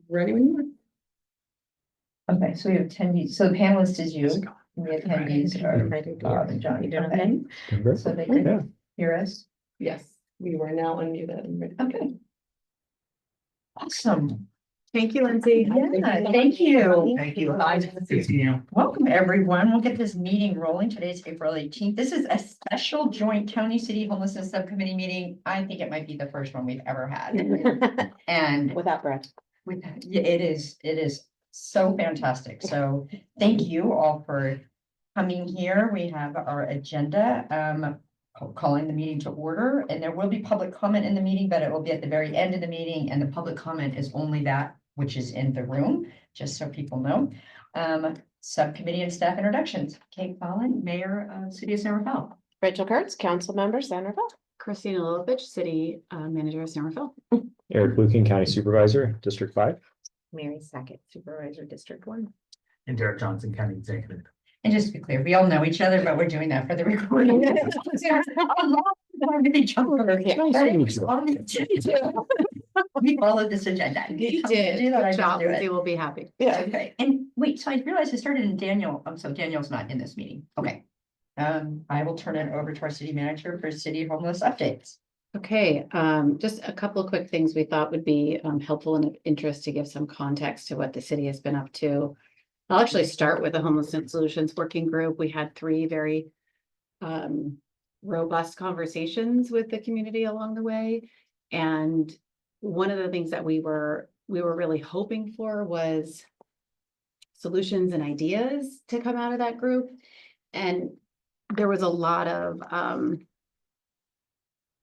Ready when you are. Okay, so we have attendees, so the panelist is you, and the attendees are Bob and John. You doing Okay, okay? so they Yeah. can hear us. Yes, we were now unmuted and ready. Okay. Awesome. Thank you, Lindsay. Yeah, thank you. Thank you. Welcome, everyone. We'll get this meeting rolling. Today's April 18th. This is a special joint county city homelessness subcommittee meeting. I think it might be the first one we've ever had. And Without breath. yeah, it is so fantastic. So thank you all for coming here. We have our agenda, calling the meeting to order, and there will be public comment in the meeting, but it will be at the very end of the meeting, and the public comment is only that which is in the room, just so people know. Subcommittee and staff introductions. Kate Fallon, Mayor of City of San Rafael. Rachel Kurtz, Council Member, San Rafael. Christina Lilovich, City Manager of San Rafael. Eric Lucan, County Supervisor, District 5. Mary Sackett, Supervisor, District 1. And Derek Johnson, County Executive. And just to be clear, we all know each other, but we're doing that for the recording. We followed this agenda. You Do did. that, I Good just job. do it. Lindsay will be happy. Yeah, okay. And wait, so I realized I started in Daniel. So Daniel's not in this meeting. Okay. I will turn it over to our city manager for city homeless updates. Okay, just a couple of quick things we thought would be helpful and of interest to give some context to what the city has been up to. I'll actually start with the Homelessness Solutions Working Group. We had 3 very robust conversations with the community along the way. And one of the things that we were really hoping for was solutions and ideas to come out of that group. And there was a lot of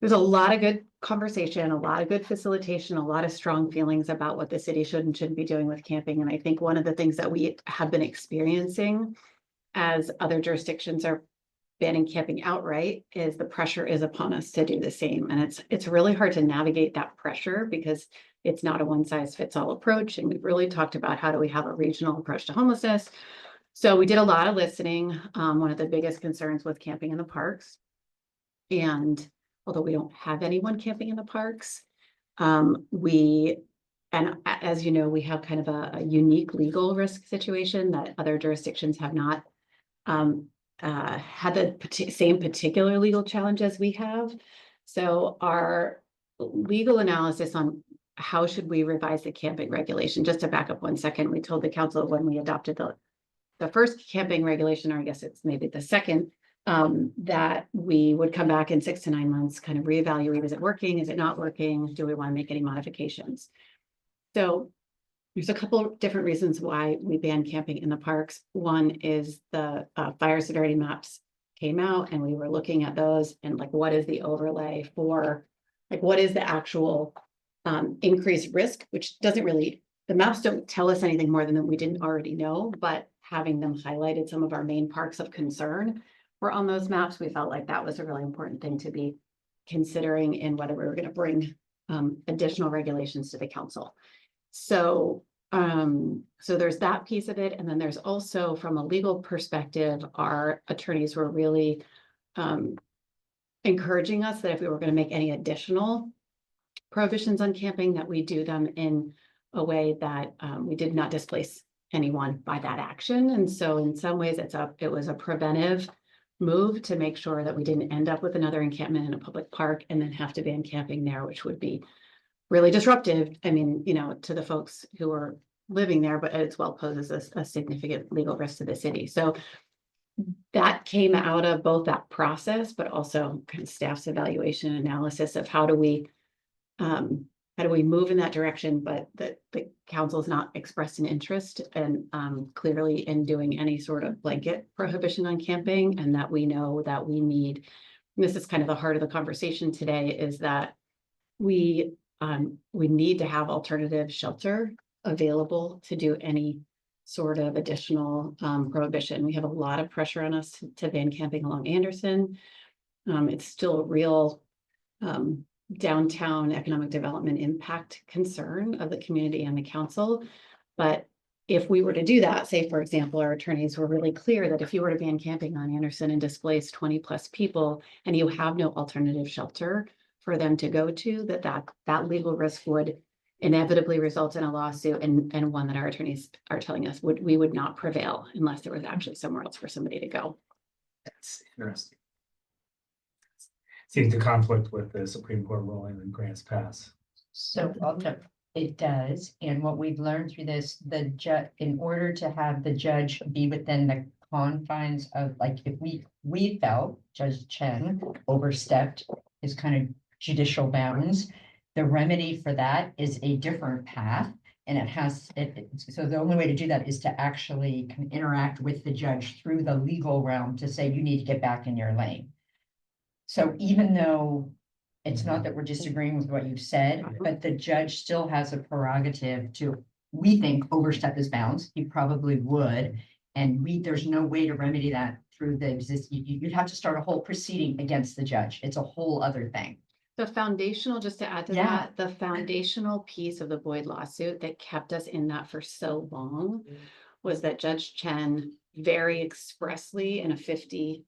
there's a lot of good conversation, a lot of good facilitation, a lot of strong feelings about what the city should and shouldn't be doing with camping. And I think one of the things that we have been experiencing as other jurisdictions are banning camping outright is the pressure is upon us to do the same. And it's really hard to navigate that pressure because it's not a one size fits all approach. And we've really talked about how do we have a regional approach to homelessness. So we did a lot of listening. One of the biggest concerns was camping in the parks. And although we don't have anyone camping in the parks, and as you know, we have kind of a unique legal risk situation that other jurisdictions have not had the same particular legal challenges we have. So our legal analysis on how should we revise the camping regulation, just to back up 1 second, we told the council when we adopted the first camping regulation, or I guess it's maybe the second, that we would come back in 6 to 9 months, kind of reevaluate, is it working? Is it not working? Do we want to make any modifications? So there's a couple of different reasons why we ban camping in the parks. One is the fire severity maps came out and we were looking at those and like, what is the overlay for, like, what is the actual increased risk, which doesn't really, the maps don't tell us anything more than that we didn't already know, but having them highlighted some of our main parks of concern were on those maps. We felt like that was a really important thing to be considering in whether we were going to bring additional regulations to the council. So there's that piece of it. And then there's also, from a legal perspective, our attorneys were really encouraging us that if we were going to make any additional prohibitions on camping, that we do them in a way that we did not displace anyone by that action. And so in some ways it was a preventive move to make sure that we didn't end up with another encampment in a public park and then have to ban camping there, which would be really disruptive. I mean, you know, to the folks who are living there, but as well poses a significant legal risk to the city. So that came out of both that process, but also kind of staff's evaluation and analysis of how do we move in that direction, but the council has not expressed an interest and clearly in doing any sort of blanket prohibition on camping, and that we know that we need, and this is kind of the heart of the conversation today, is that we need to have alternative shelter available to do any sort of additional prohibition. We have a lot of pressure on us to ban camping along Anderson. It's still a real downtown economic development impact concern of the community and the council. But if we were to do that, say, for example, our attorneys were really clear that if you were to ban camping on Anderson and displace 20+ people and you have no alternative shelter for them to go to, that legal risk would inevitably results in a lawsuit and one that our attorneys are telling us we would not prevail unless there was actually somewhere else for somebody to go. That's interesting. Seems to conflict with the Supreme Court ruling on grants pass. So it does, and what we've learned through this, the judge, in order to have the judge be within the confines of, like, if we felt Judge Chen overstepped his kind of judicial bounds, the remedy for that is a different path. And so the only way to do that is to actually interact with the judge through the legal realm to say, you need to get back in your lane. So even though it's not that we're disagreeing with what you've said, but the judge still has a prerogative to, we think, overstep his bounds. He probably would. And there's no way to remedy that through the you'd have to start a whole proceeding against the judge. It's a whole other thing. The foundational, just to add to Yeah. that, the foundational piece of the Boyd lawsuit that kept us in that for so long was that Judge Chen very expressly in a 50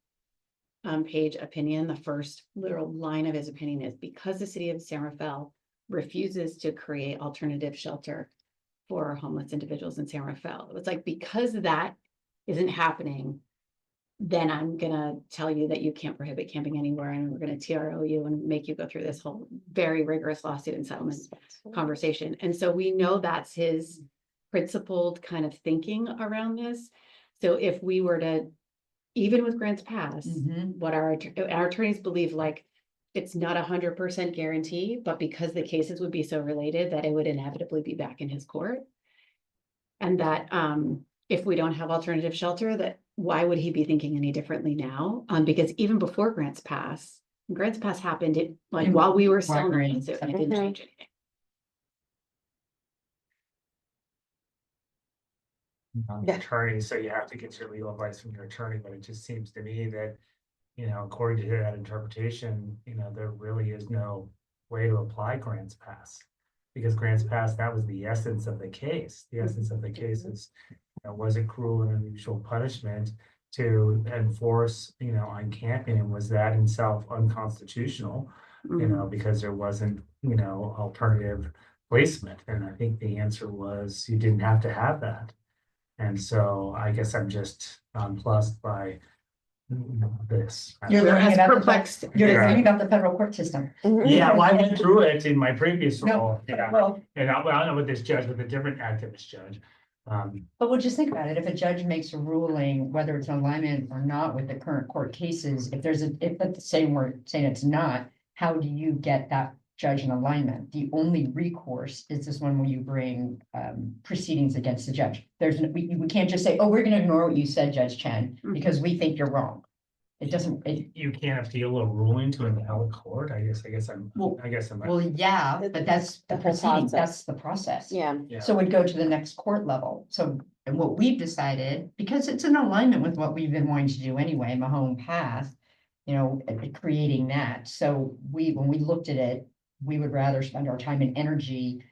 page opinion, the first literal line of his opinion is, because the city of San Rafael refuses to create alternative shelter for homeless individuals in San Rafael. It was like, because that isn't happening, then I'm gonna tell you that you can't prohibit camping anywhere, and we're gonna TRO you and make you go through this whole very rigorous lawsuit and settlement conversation. And so we know that's his principled kind of thinking around this. So if we were to, even with grants pass, what our attorneys believe, like, it's not 100% guarantee, but because the cases would be so related that it would inevitably be back in his court. And that if we don't have alternative shelter, that why would he be thinking any differently now? Because even before grants pass happened, it like while we were still in the lawsuit, and it didn't change anything. Yeah. Attorney, so you have to get your legal advice from your attorney, but it just seems to me that, according to that interpretation, there really is no way to apply grants pass. Because grants pass, that was the essence of the case. The essence of the case is, was it cruel and unusual punishment to enforce, on camping, and was that in itself unconstitutional, because there wasn't, alternative placement. And I think the answer was you didn't have to have that. And so I guess I'm just nonplussed by this. You're learning as about perplexed. You're Yeah. learning about the federal court system. Yeah, well, I went through it in my previous No, role. Yeah. well, And I know with this judge, with a different activist judge. but we'll just think about it. If a judge makes a ruling, whether it's in alignment or not with the current court cases, if let's say we're saying it's not, how do you get that judge in alignment? The only recourse is this one where you bring proceedings against the judge. We can't just say, oh, we're gonna ignore what you said, Judge Chen, because we think you're wrong. It doesn't, You can't appeal a ruling to an appellate court. I guess I'm. well, yeah, but that's the The whole proceeding, process. that's the process. Yeah. Yeah. So we'd go to the next court level. So and what we've decided, because it's in alignment with what we've been wanting to do anyway, Mahone Path, creating that. So when we looked at it, we would rather spend our time and energy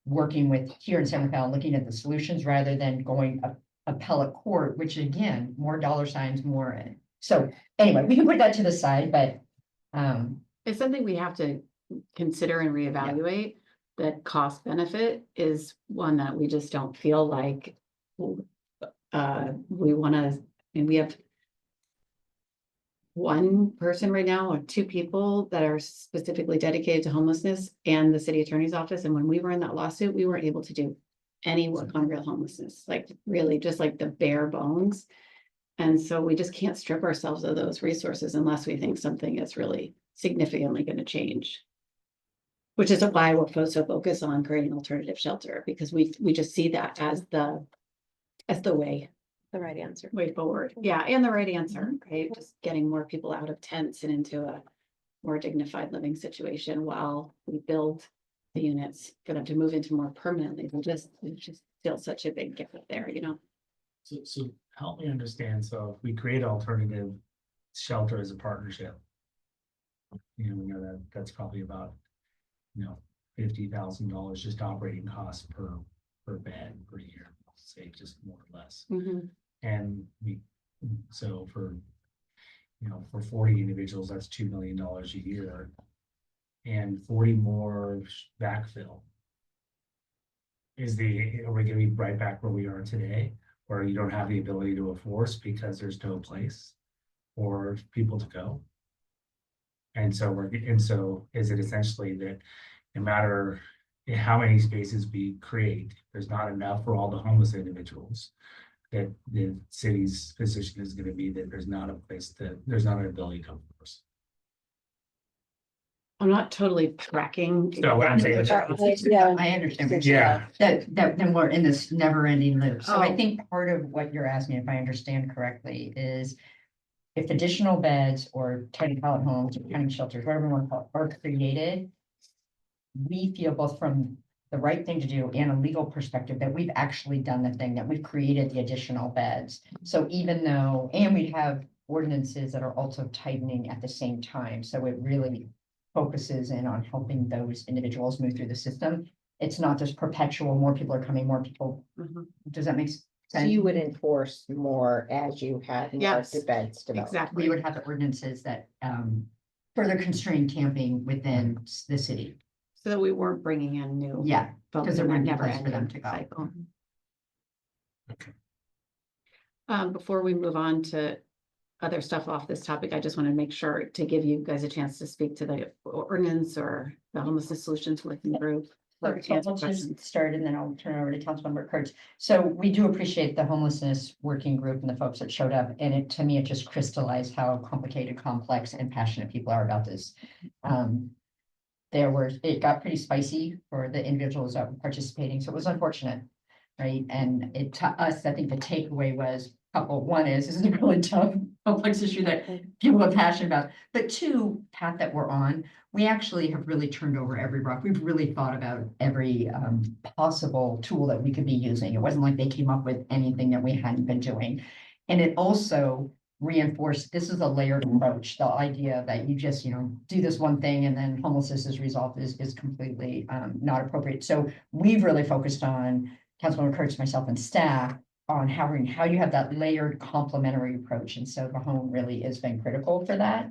working with here in San Rafael, looking at the solutions rather than going appellate court, which again, more dollar signs, more. So anyway, we can put that to the side, but It's something we have to consider and reevaluate. That cost benefit is one that we just don't feel like we want to, and we have one person right now or two people that are specifically dedicated to homelessness and the city attorney's office. And when we were in that lawsuit, we weren't able to do any work on real homelessness, like really just like the bare bones. And so we just can't strip ourselves of those resources unless we think something is really significantly going to change. Which is why we're so focused on creating alternative shelter, because we just see that as the way The right answer. forward. Yeah, and the right answer, right? Just getting more people out of tents and into a more dignified living situation while we build the units for them to move into more permanently. We just feel such a big gap there, So help me understand. So if we create alternative shelter as a partnership, we know that that's probably about, $50,000 just operating costs per bed per year, say just more or less. And so for 40 individuals, that's $2 million a year. And 40 more backfill. are we gonna be right back where we are today? Where you don't have the ability to enforce because there's no place for people to go? And so is it essentially that no matter how many spaces we create, there's not enough for all the homeless individuals? That the city's position is gonna be that there's not an ability to enforce. I'm not totally tracking. So what I'm saying is- Yeah. I understand. Yeah. That then we're in this never ending loop. So I Oh. think part of what you're asking, if I understand correctly, is if additional beds or tiny pallet homes or tiny shelters, whatever you want to call it, are created, we feel both from the right thing to do and a legal perspective that we've actually done the thing, that we've created the additional beds. So even though, and we have ordinances that are also tightening at the same time, so it really focuses in on helping those individuals move through the system. It's not just perpetual, more people are coming, more people. Mhm. Does that make sense? So you would enforce more as you had more Yes, beds developed. Exactly. We would have the ordinances that further constrain camping within the city. So that we weren't bringing in new. Yeah, folks because there in that wouldn't be never place for them ending to go. cycle. Okay. Before we move on to other stuff off this topic, I just want to make sure to give you guys a chance to speak to the ordinance or the homelessness solutions working group. or to answer I'll just questions. start and then I'll turn it over to Councilmember Kurtz. So we do appreciate the homelessness working group and the folks that showed up. And it, to me, it just crystallized how complicated, complex and passionate people are about this. It got pretty spicy for the individuals that were participating, so it was unfortunate, right? And it, to us, I think the takeaway was, one is, this is a really tough, complex issue that people are passionate about. But two, path that we're on, we actually have really turned over every rock. We've really thought about every possible tool that we could be using. It wasn't like they came up with anything that we hadn't been doing. And it also reinforced, this is a layered approach. The idea that you just, do this one thing and then homelessness is resolved is completely not appropriate. So we've really focused on, Councilmember Kurtz, myself and staff, on how you have that layered complementary approach. And so the home really has been critical for that.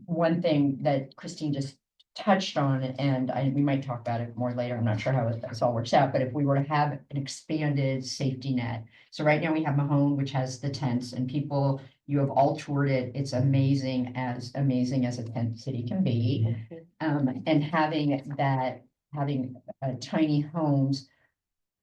One thing that Christine just touched on, and we might talk about it more later, I'm not sure how this all works out, but if we were to have an expanded safety net. So right now we have Mahone, which has the tents, and people, you have all toured it. It's amazing as a tent city can be. And having tiny homes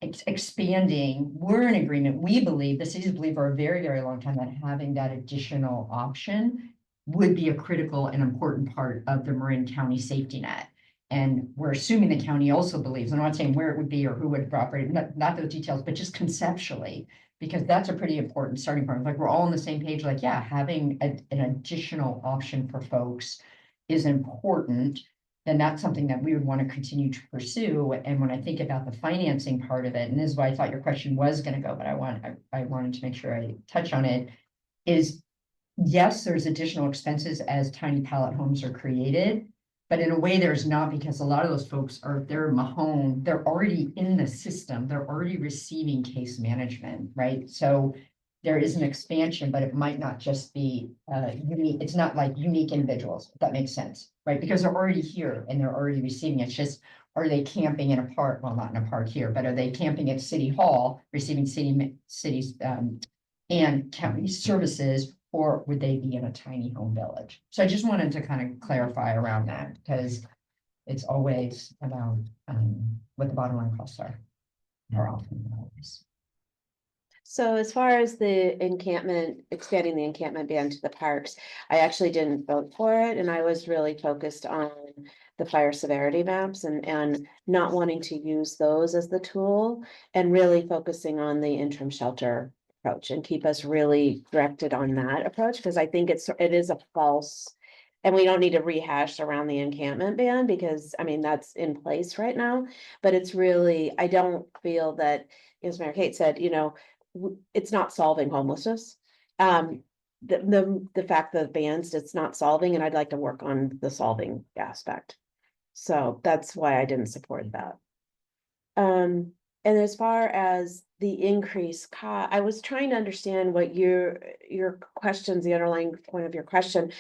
expanding, we're in agreement. We believe, the cities believe for a very, very long time, that having that additional option would be a critical and important part of the Marin County safety net. And we're assuming the county also believes, I'm not saying where it would be or who would operate, not those details, but just conceptually, because that's a pretty important starting point. Like, we're all on the same page, like, yeah, having an additional option for folks is important. And that's something that we would want to continue to pursue. And when I think about the financing part of it, and this is why I thought your question was going to go, but I wanted to make sure I touch on it, is yes, there's additional expenses as tiny pallet homes are created, but in a way there's not, because a lot of those folks they're Mahone, they're already in the system, they're already receiving case management, right? So there is an expansion, but it might not just be unique. It's not like unique individuals, if that makes sense, right? Because they're already here and they're already receiving. It's just, are they camping in a park? Well, not in a park here, but are they camping at City Hall, receiving cities and county services, or would they be in a tiny home village? So I just wanted to kind of clarify around that, because it's always about what the bottom line costs are. More often than always. So as far as the encampment, expanding the encampment ban to the parks, I actually didn't vote for it, and I was really focused on the fire severity maps and not wanting to use those as the tool, and really focusing on the interim shelter approach and keep us really directed on that approach, because I think it is a false, and we don't need to rehash around the encampment ban, because I mean, that's in place right now, but it's really, I don't feel that, as Mayor Kate said, it's not solving homelessness. The fact that bans, it's not solving, and I'd like to work on the solving aspect. So that's why I didn't support that. And as far as the increase cost, I was trying to understand what your questions, the underlying point of your question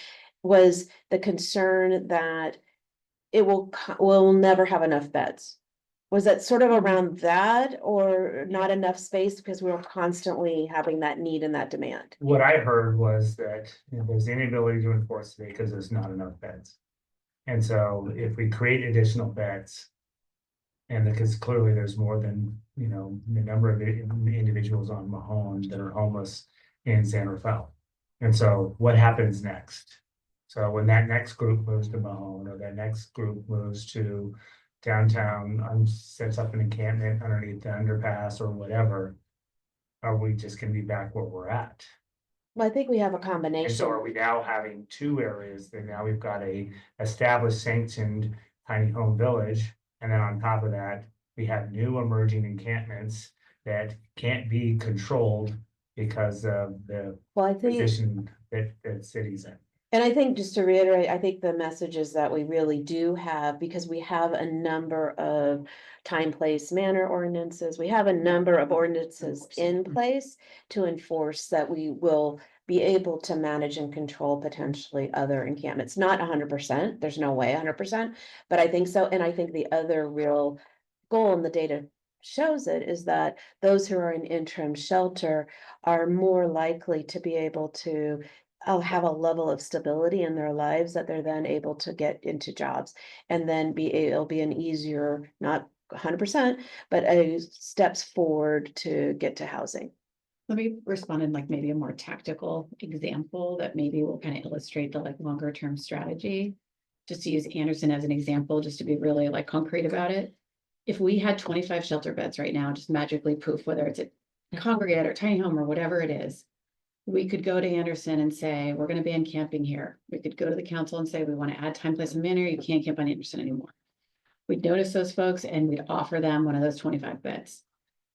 was the concern that it will never have enough beds. Was it sort of around that or not enough space because we were constantly having that need and that demand? What I heard was that, there's inability to enforce it because there's not enough beds. And so if we create additional beds. And because clearly there's more than, the number of individuals on Mahone that are homeless in San Rafael. And so what happens next? So when that next group moves to Mahone, or that next group moves to downtown, sets up an encampment underneath the underpass or whatever. Are we just gonna be back where we're at? Well, I think we have a And so combination. are we now having two areas, that now we've got a established sanctioned tiny home village. And then on top of that, we have new emerging encampments that can't be controlled because of the Well, I think. position that city's in. And I think just to reiterate, I think the message is that we really do have, because we have a number of time, place, manner ordinances. We have a number of ordinances in place to enforce that we will be able to manage and control potentially other encampments. Not 100%, there's no way 100%, but I think so. And I think the other real goal, and the data shows it, is that those who are in interim shelter are more likely to be able to have a level of stability in their lives that they're then able to get into jobs, and then it'll be an easier, not 100%, but a steps forward to get to housing. Let me respond in like maybe a more tactical example that maybe will kind of illustrate the like longer term strategy. Just to use Anderson as an example, just to be really like concrete about it. If we had 25 shelter beds right now, just magically poof, whether it's a congregate or tiny home or whatever it is, we could go to Anderson and say, we're gonna ban camping here. We could go to the council and say, we want to add time, place, and manner. You can't camp on Anderson anymore. We'd notice those folks and we'd offer them one of those 25 beds.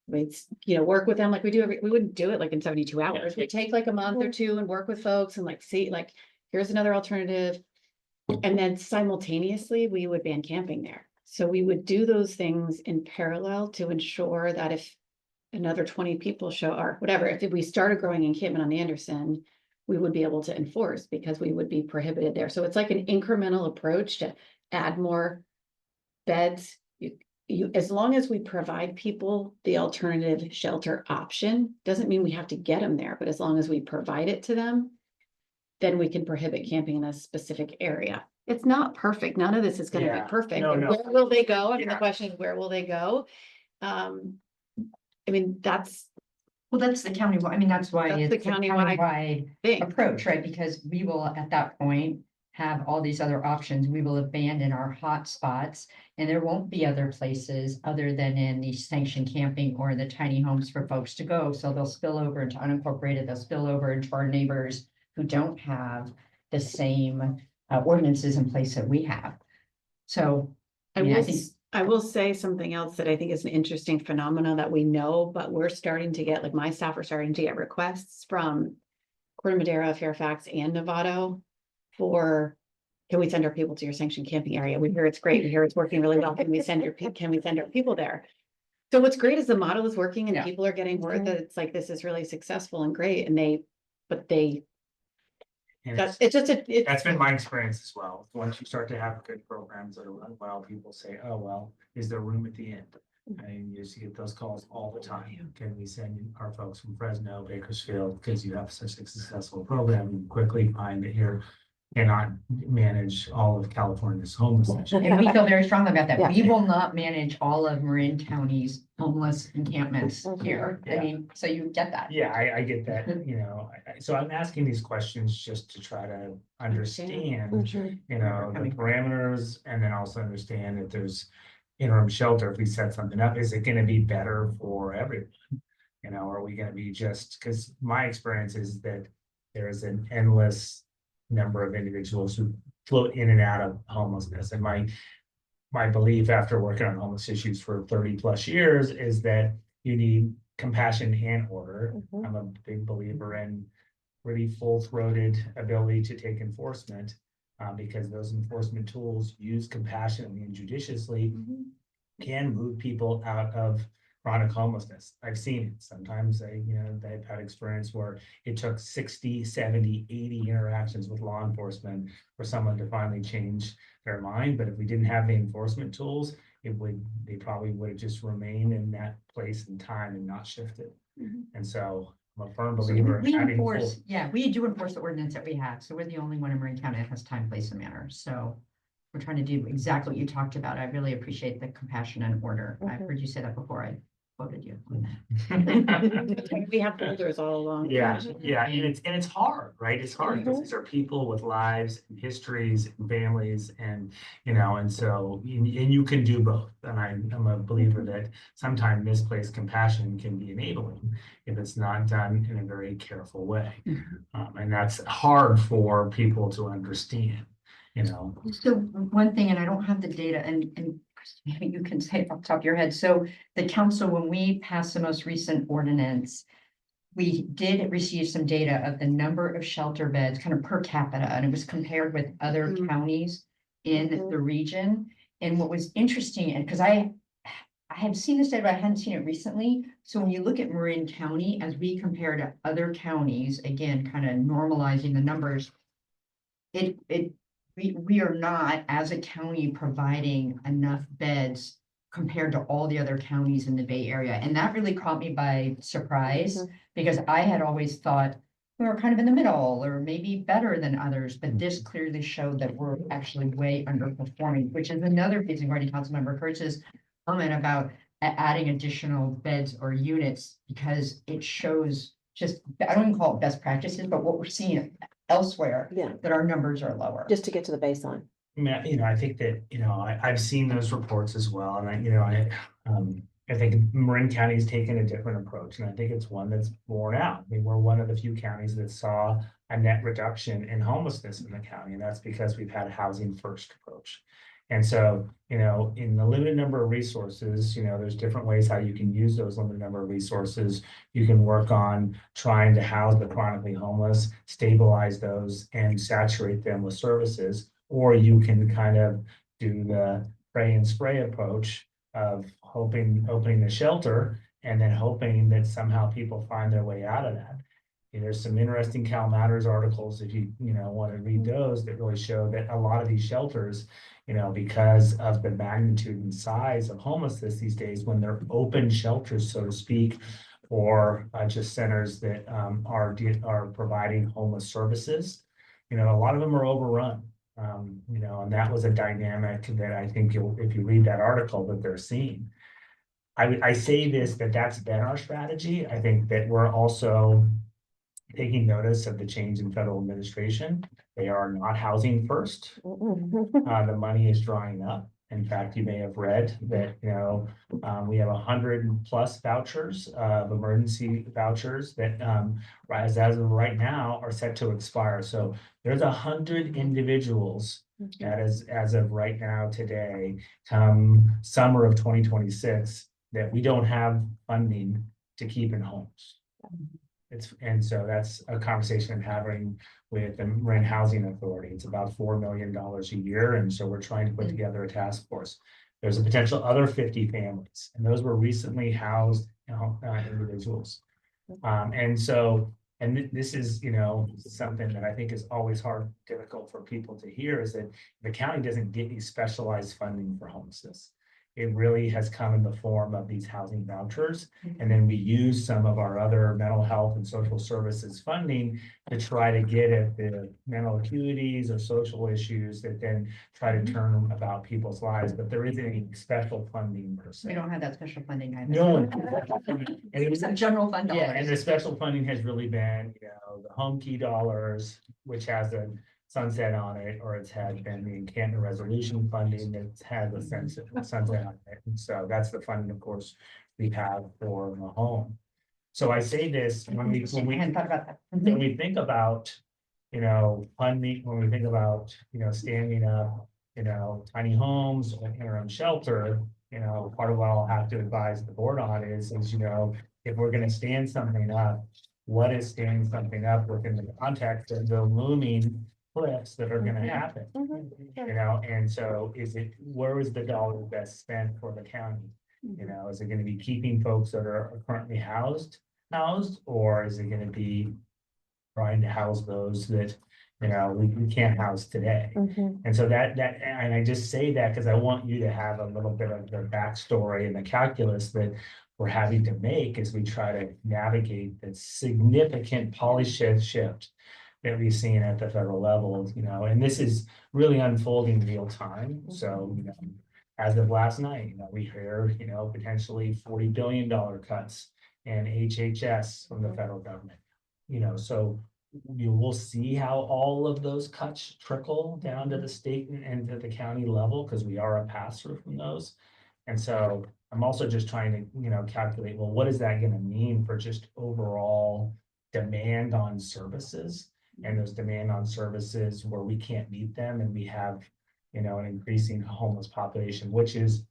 We'd, work with them like we do we wouldn't do it like in 72 hours. We'd take like a month or two and work with folks and like, see, like, here's another alternative. And then simultaneously, we would ban camping there. So we would do those things in parallel to ensure that if another 20 people show, or whatever, if we started growing encampment on the Anderson, we would be able to enforce because we would be prohibited there. So it's like an incremental approach to add more beds. As long as we provide people the alternative shelter option, doesn't mean we have to get them there, but as long as we provide it to them, then we can prohibit camping in a specific area. It's not perfect. None of this is gonna Yeah. be perfect. No, But no. where will they go? I mean, the Yeah. question is, where will they go? I mean, that's Well, that's the countywide, I mean, that's why That's it's the a countywide countywide thing. approach, right? Because we will, at that point, have all these other options. We will abandon our hot spots. And there won't be other places other than in the sanctioned camping or the tiny homes for folks to go. So they'll spill over into unincorporated, they'll spill over into our neighbors who don't have the same ordinances in place that we have. So, I mean, I think, I will say something else that I think is an interesting phenomenon that we know, but we're starting to get, like my staff are starting to get requests from Corte Madera, Fairfax, and Novato for, can we send our people to your sanctioned camping area? We hear it's great. We hear it's working really well. Can we send our people there? So what's great is the model is working and Yeah. people are getting word that it's like, this is really successful and great. And And that's, it's just, that's been my experience as well. Once you start to have good programs that are run well, people say, oh, well, is there room at the end? And you just get those calls all the time. Can we send our folks from Fresno, Bakersfield, because you have such a successful program, and quickly find that here cannot manage all of California's homelessness. and we feel very strongly about that. Yeah. We will not manage all of Marin County's homeless encampments here. I Yeah. mean, so you get that. Yeah, I get that, so I'm asking these questions just to try to understand, Mhm. the Coming from. parameters, and then also understand if there's interim shelter, if we set something up, is it gonna be better for everyone? Are we gonna be because my experience is that there is an endless number of individuals who float in and out of homelessness. And my belief after working on homeless issues for 30+ years is that you need compassion and order. Mhm. I'm a big believer in really full-throated ability to take enforcement, because those enforcement tools used compassionately and judiciously can move people out of chronic homelessness. I've seen it. Sometimes they've had experience where it took 60, 70, 80 interactions with law enforcement for someone to finally change their mind. But if we didn't have the enforcement tools, they probably would have just remained in that place and time and not shifted. And so I'm a firm So believer in we having full. enforce, yeah, we do enforce the ordinance that we have, so we're the only one in Marin County that has time, place, and manner, so. We're trying to do exactly what you talked about. I really appreciate the compassion and order. I've heard you say that before. I quoted you on that. We have boulders all along. Yeah, yeah, and it's hard, right? It's hard because these are people with lives and histories and families and, and so, and you can do both. And I'm a believer that sometimes misplaced compassion can be enabling if it's not done in a very careful way. And that's hard for people to understand, So one thing, and I don't have the data, and maybe you can say it off the top of your head. So the council, when we passed the most recent ordinance, we did receive some data of the number of shelter beds kind of per capita, and it was compared with other counties in the region. And what was interesting, and because I have seen this data, but I hadn't seen it recently. So when you look at Marin County, as we compare to other counties, again, kind of normalizing the numbers, we are not, as a county, providing enough beds compared to all the other counties in the Bay Area. And that really caught me by surprise because I had always thought we were kind of in the middle or maybe better than others, but this clearly showed that we're actually way underperforming, which is another reason why Councilmember Kurtz's comment about adding additional beds or units, because it shows just, I don't even call it best practices, but what we're seeing elsewhere, that our numbers are lower. Just to get to the baseline. I think that, I've seen those reports as well. And I think Marin County has taken a different approach. And I think it's one that's borne out. I mean, we're one of the few counties that saw a net reduction in homelessness in the county. And that's because we've had a housing first approach. And so, in the limited number of resources, there's different ways how you can use those limited number of resources. You can work on trying to house the chronically homeless, stabilize those and saturate them with services, or you can kind of do the pray and spray approach of opening the shelter and then hoping that somehow people find their way out of that. There's some interesting Cal Matters articles, if you want to read those, that really show that a lot of these shelters, because of the magnitude and size of homelessness these days, when they're open shelters, so to speak, or just centers that are providing homeless services, a lot of them are overrun. And that was a dynamic that I think if you read that article that they're seeing. I say this, that's been our strategy. I think that we're also taking notice of the change in federal administration. They are not housing first. The money is drying up. In fact, you may have read that, we have 100+ vouchers of emergency vouchers that, as of right now, are set to expire. So there's 100 individuals that as of right now today, come summer of 2026, that we don't have funding to keep in homes. And so that's a conversation I'm having with the Marin Housing Authority. It's about $4 million a year. And so we're trying to put together a task force. There's a potential other 50 families, and those were recently housed individuals. And this is, something that I think is always difficult for people to hear, is that the county doesn't get any specialized funding for homelessness. It really has come in the form of these housing vouchers. And then we use some of our other mental health and social services funding to try to get at the mental acuities or social issues that then try to turn about people's lives. But there isn't any special funding per se. We don't have that special funding either. No. And it was some general fund dollars. Yeah, and the special funding has really been, the home key dollars, which has a sunset on it, or it's had been the encampment resolution funding that's had the sunset on it. And so that's the funding, of course, we have for the home. So I say this when we hadn't thought about that. when we think about, funding, when we think about, standing up, tiny homes or interim shelter, part of what I'll have to advise the board on is, if we're going to stand something up, what is standing something up within the context of the looming cliffs that are going to happen? And so where is the dollar best spent for the county? You know, is it gonna be keeping folks that are currently housed, or is it gonna be trying to house those that, you know, we can't house today? Mhm. And so and I just say that because I want you to have a little bit of the backstory and the calculus that we're having to make as we try to navigate the significant policy shift that we've seen at the federal level, you know, and this is really unfolding real time. So, you know, as of last night, you know, we heard, you know, potentially $40 billion cuts in HHS from the federal government. You know, so you will see how all of those cuts trickle down to the state and to the county level, because we are a pass-through from those. And so I'm also just trying to, you know, calculate, well, what is that gonna mean for just overall demand on services? And those demand on services where we can't meet them and we have, you know, an increasing homeless population, which is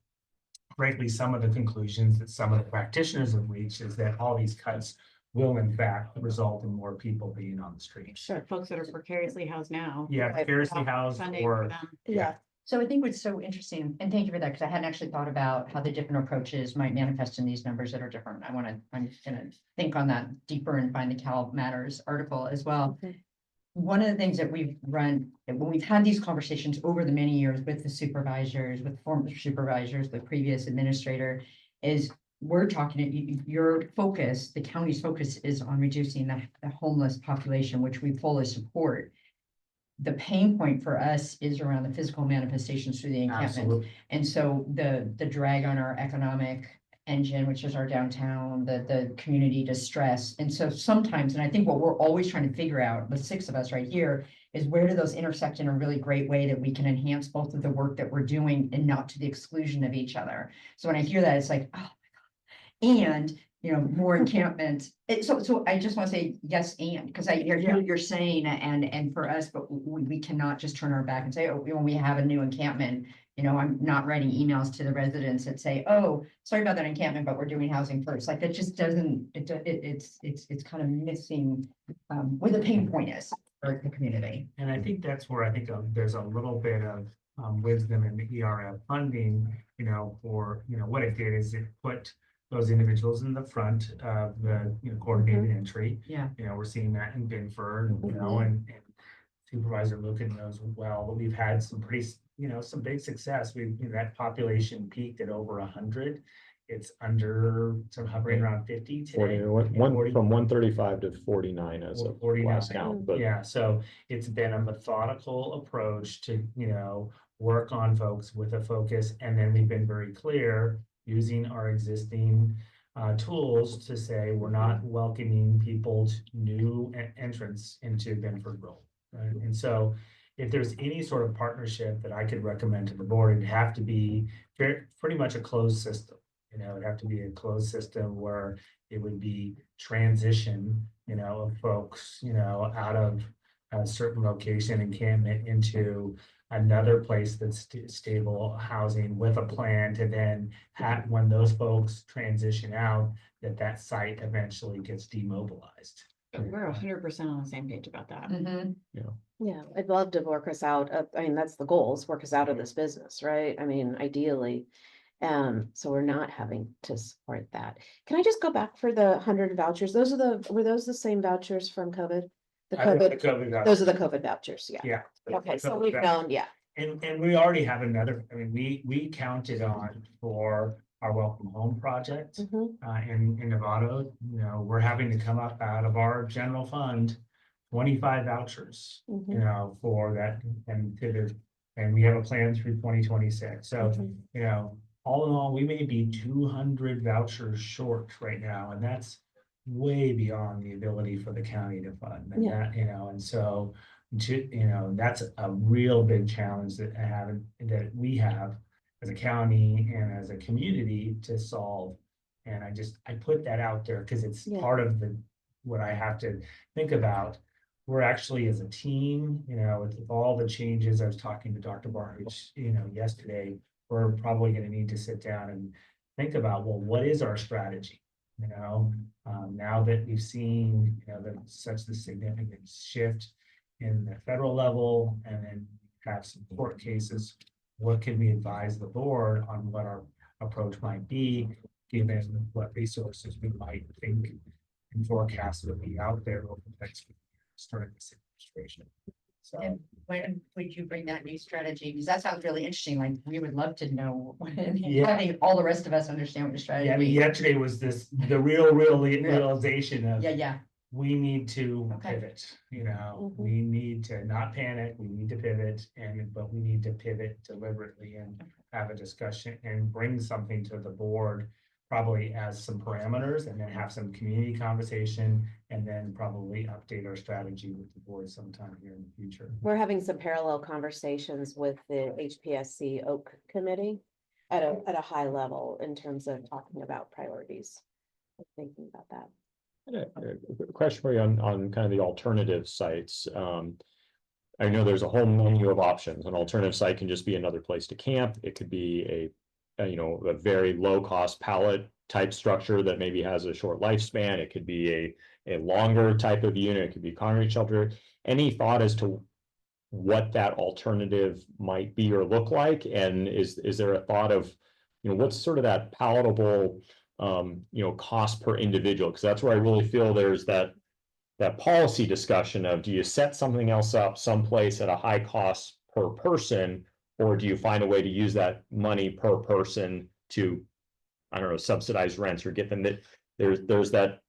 frankly, some of the conclusions that some of the practitioners have reached is that all these cuts will in fact result in more people being on the street. Sure. Folks that are precariously housed now. Yeah, precariously housed Funding for or, them. Yeah. So I think what's so interesting, and thank you for that, because I hadn't actually thought about how the different approaches might manifest in these numbers that are different. I'm gonna think on that deeper and find the Cal Matters article as well. Mhm. One of the things that we've run, when we've had these conversations over the many years with the supervisors, with former supervisors, the previous administrator, is we're talking, your focus, the county's focus is on reducing the homeless population, which we fully support. The pain point for us is around the physical manifestations through the encampment. absolutely, And so the drag on our economic engine, which is our downtown, the community distress. And so sometimes, and I think what we're always trying to figure out, the six of us right here, is where do those intersect in a really great way that we can enhance both of the work that we're doing and not to the exclusion of each other. So when I hear that, it's like, oh my God. And you know, more encampment. So I just want to say yes, and because I hear what you're saying, and for us, but we cannot just turn our back and say, oh, when we have a new encampment, you know, I'm not writing emails to the residents that say, oh, sorry about that encampment, but we're doing housing first. Like that just doesn't, it's kind of missing where the pain point is for the community. and I think that's where I think there's a little bit of wisdom in the ERF funding, you know, for, you know, what it did is it put those individuals in the front of the, you know, coordinated entry. Yeah. You know, we're seeing that in Binford, you know, and Supervisor Lucan knows well, but we've had some pretty, you know, some big success. We've, you know, that population peaked at over 100. It's under, so hovering around 50 40, today. from 135 to 49 as of 49. last count, but Yeah, so it's been a methodical approach to, you know, work on folks with a focus. And then we've been very clear using our existing tools to say we're not welcoming people to new entrants into Benford Road. Right? And so if there's any sort of partnership that I could recommend to the board, it'd have to be pretty much a closed system. You know, it'd have to be a closed system where it would be transition, you know, of folks, you know, out of a certain location encampment into another place that's stable housing with a plan to then have, when those folks transition out, that site eventually gets demobilized. But we're 100% on the same page about that. Yeah, I'd love to work us out. I mean, that's the goal, is work us out of this business, right? I mean, ideally. So we're not having to support that. Can I just go back for the 100 vouchers? Were those the same vouchers from COVID? The COVID, those are the COVID vouchers, yeah. Yeah. Okay, so we've known, yeah. And we already have another, I mean, we counted on for our Welcome Home project Mhm. in Nevada. You know, we're having to come up out of our general fund 25 vouchers, you Mhm. know, for that, and we have a plan through 2026. So, Mhm. you know, all in all, we may be 200 vouchers short right now, and that's way beyond the ability for the county to fund. And Yeah. that, you know, and so, you know, that's a real big challenge that we have as a county and as a community to solve. And I put that out there because it's Yeah. part of what I have to think about. We're actually, as a team, you know, with all the changes, I was talking to Dr. Barnage, you know, yesterday, we're probably going to need to sit down and think about, well, what is our strategy? You know, now that we've seen, you know, such the significant shift in the federal level, and then have some court cases, what can we advise the board on what our approach might be, given what resources we might think and forecast would be out there over the next few years during this administration. So. And when would you bring that new strategy? Because that sounds really interesting. Like, we would love to know. Yeah. I think all the rest of us understand what the strategy. Yeah, I mean, is. yesterday was the realization of. Yeah, yeah. We need to Okay. pivot, you know, Mhm. we need to not panic, we need to pivot but we need to pivot deliberately and have a discussion and bring something to the board. Probably as some parameters and then have some community conversation and then probably update our strategy with the board sometime here in the future. We're having some parallel conversations with the HPSC Oak Committee at a high level in terms of talking about priorities. I'm thinking about that. A question for you on kind of the alternative sites. I know there's a whole menu of options. An alternative site can just be another place to camp. It could be a very low cost pallet type structure that maybe has a short lifespan. It could be a longer type of unit. It could be a concrete shelter. Any thought as to what that alternative might be or look like? And is there a thought of, what's sort of that palatable cost per individual? Because that's where I really feel there's that policy discussion of, do you set something else up someplace at a high cost per person, or do you find a way to use that money per person to, I don't know, subsidize rents or get them that there's that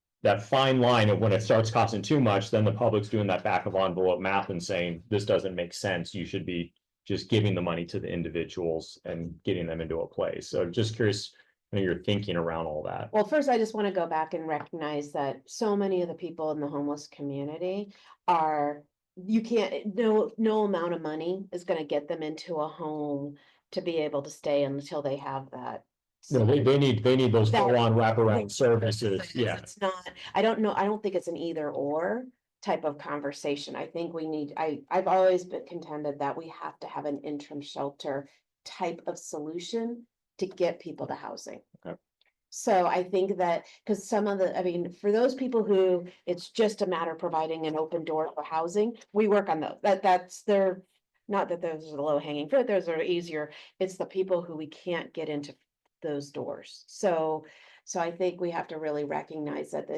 fine line of when it starts costing too much, then the public's doing that back of envelope math and saying, this doesn't make sense. You should be just giving the money to the individuals and getting them into a place. So just curious, your thinking around all that. Well, first, I just want to go back and recognize that so many of the people in the homeless community no amount of money is going to get them into a home to be able to stay until they have that. No, they need those That- full-on wraparound services. Yeah. It's not, I don't think it's an either or type of conversation. I think I've always been contended that we have to have an interim shelter type of solution to get people to housing. Okay. So I think that, because for those people who it's just a matter of providing an open door for housing, we work on those. Not that those are the low hanging fruit, those are easier. It's the people who we can't get into those doors. So I think we have to really recognize that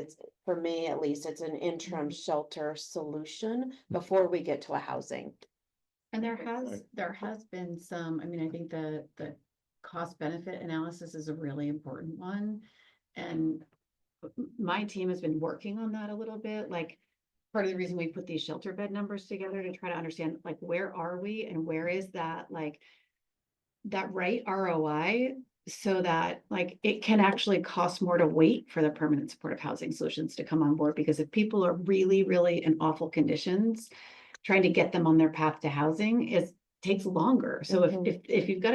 for me, at least, it's an interim shelter solution before we get to a housing. And there has been some, I think the cost benefit analysis is a really important one. And my team has been working on that a little bit. Like, part of the reason we put these shelter bed numbers together to try to understand, like, where are we and where is that, like, that right ROI, so that, like, it can actually cost more to wait for the permanent supportive housing solutions to come on board. Because if people are really, really in awful conditions, trying to get them on their path to housing takes longer. So if you've got